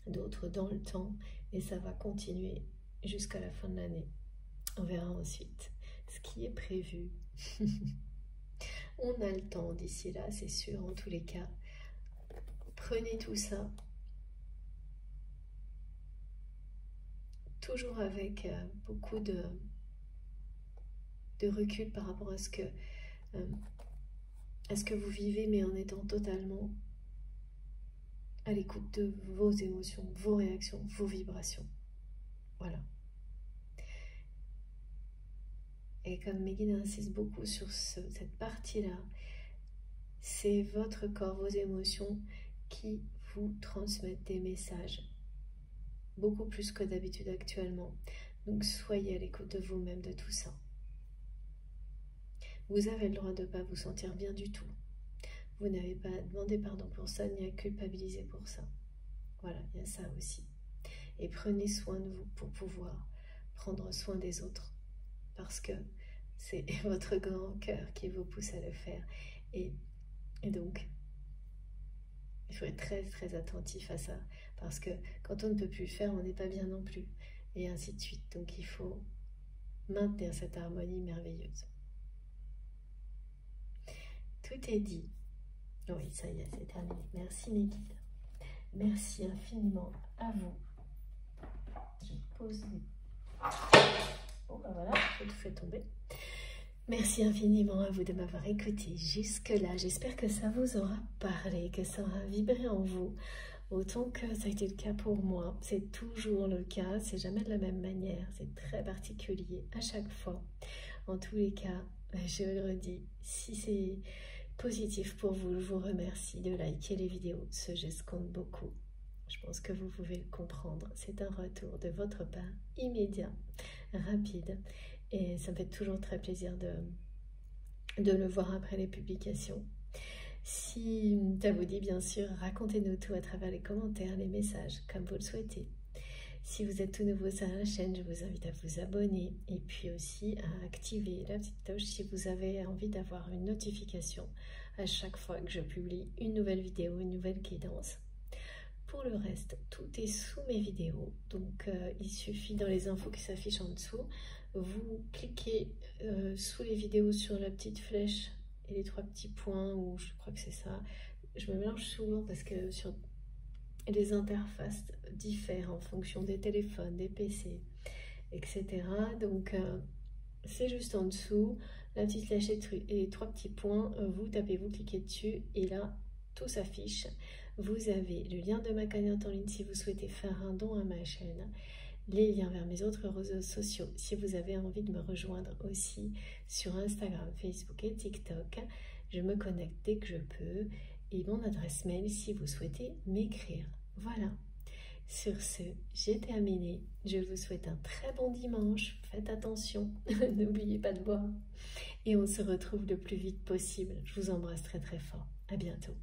d'autres dans le temps, et ça va continuer jusqu'à la fin de l'année. On verra ensuite ce qui est prévu. On a le temps d'ici là, c'est sûr, en tous les cas. Prenez tout ça, toujours avec beaucoup de recul par rapport à ce que vous vivez, mais en étant totalement à l'écoute de vos émotions, vos réactions, vos vibrations. Voilà. Et comme mes guides insistent beaucoup sur cette partie-là, c'est votre corps, vos émotions qui vous transmettent des messages, beaucoup plus que d'habitude actuellement. Donc soyez à l'écoute de vous-même, de tout ça. Vous avez le droit de ne pas vous sentir bien du tout. Vous n'avez pas demandé pardon pour ça, ni à culpabiliser pour ça. Voilà, il y a ça aussi. Et prenez soin de vous pour pouvoir prendre soin des autres. Parce que c'est votre grand cœur qui vous pousse à le faire. Et donc, il faut être très très attentif à ça. Parce que quand on ne peut plus le faire, on n'est pas bien non plus. Et ainsi de suite. Donc il faut maintenir cette harmonie merveilleuse. Tout est dit. Oui, ça y est, c'est terminé. Merci mes guides. Merci infiniment à vous. Je pose les... Bon, ben voilà, j'ai tout fait tomber. Merci infiniment à vous de m'avoir écouté jusque-là. J'espère que ça vous aura parlé, que ça aura vibré en vous, autant que ça a été le cas pour moi. C'est toujours le cas, c'est jamais de la même manière, c'est très particulier à chaque fois. En tous les cas, je le redis, si c'est positif pour vous, je vous remercie de liker les vidéos, ce geste compte beaucoup. Je pense que vous pouvez le comprendre, c'est un retour de votre part immédiat, rapide, et ça me fait toujours très plaisir de le voir après les publications. Si ça vous dit, bien sûr, racontez-nous tout à travers les commentaires, les messages, comme vous le souhaitez. Si vous êtes tout nouveau sur la chaîne, je vous invite à vous abonner et puis aussi à activer la petite cloche si vous avez envie d'avoir une notification à chaque fois que je publie une nouvelle vidéo, une nouvelle guidance. Pour le reste, tout est sous mes vidéos, donc il suffit dans les infos qui s'affichent en dessous, vous cliquez sous les vidéos sur la petite flèche et les 3 petits points, ou je crois que c'est ça, je me mélange souvent parce que sur les interfaces diffèrent en fonction des téléphones, des PC, etc. Donc c'est juste en dessous, la petite flèche et les 3 petits points, vous tapez, vous cliquez dessus et là tout s'affiche. Vous avez le lien de ma cagnotte en ligne si vous souhaitez faire un don à ma chaîne, les liens vers mes autres réseaux sociaux si vous avez envie de me rejoindre aussi sur Instagram, Facebook et TikTok. Je me connecte dès que je peux et mon adresse mail si vous souhaitez m'écrire. Voilà. Sur ce, j'ai terminé. Je vous souhaite un très bon dimanche. Faites attention, n'oubliez pas de boire. Et on se retrouve le plus vite possible. Je vous embrasse très très fort. À bientôt.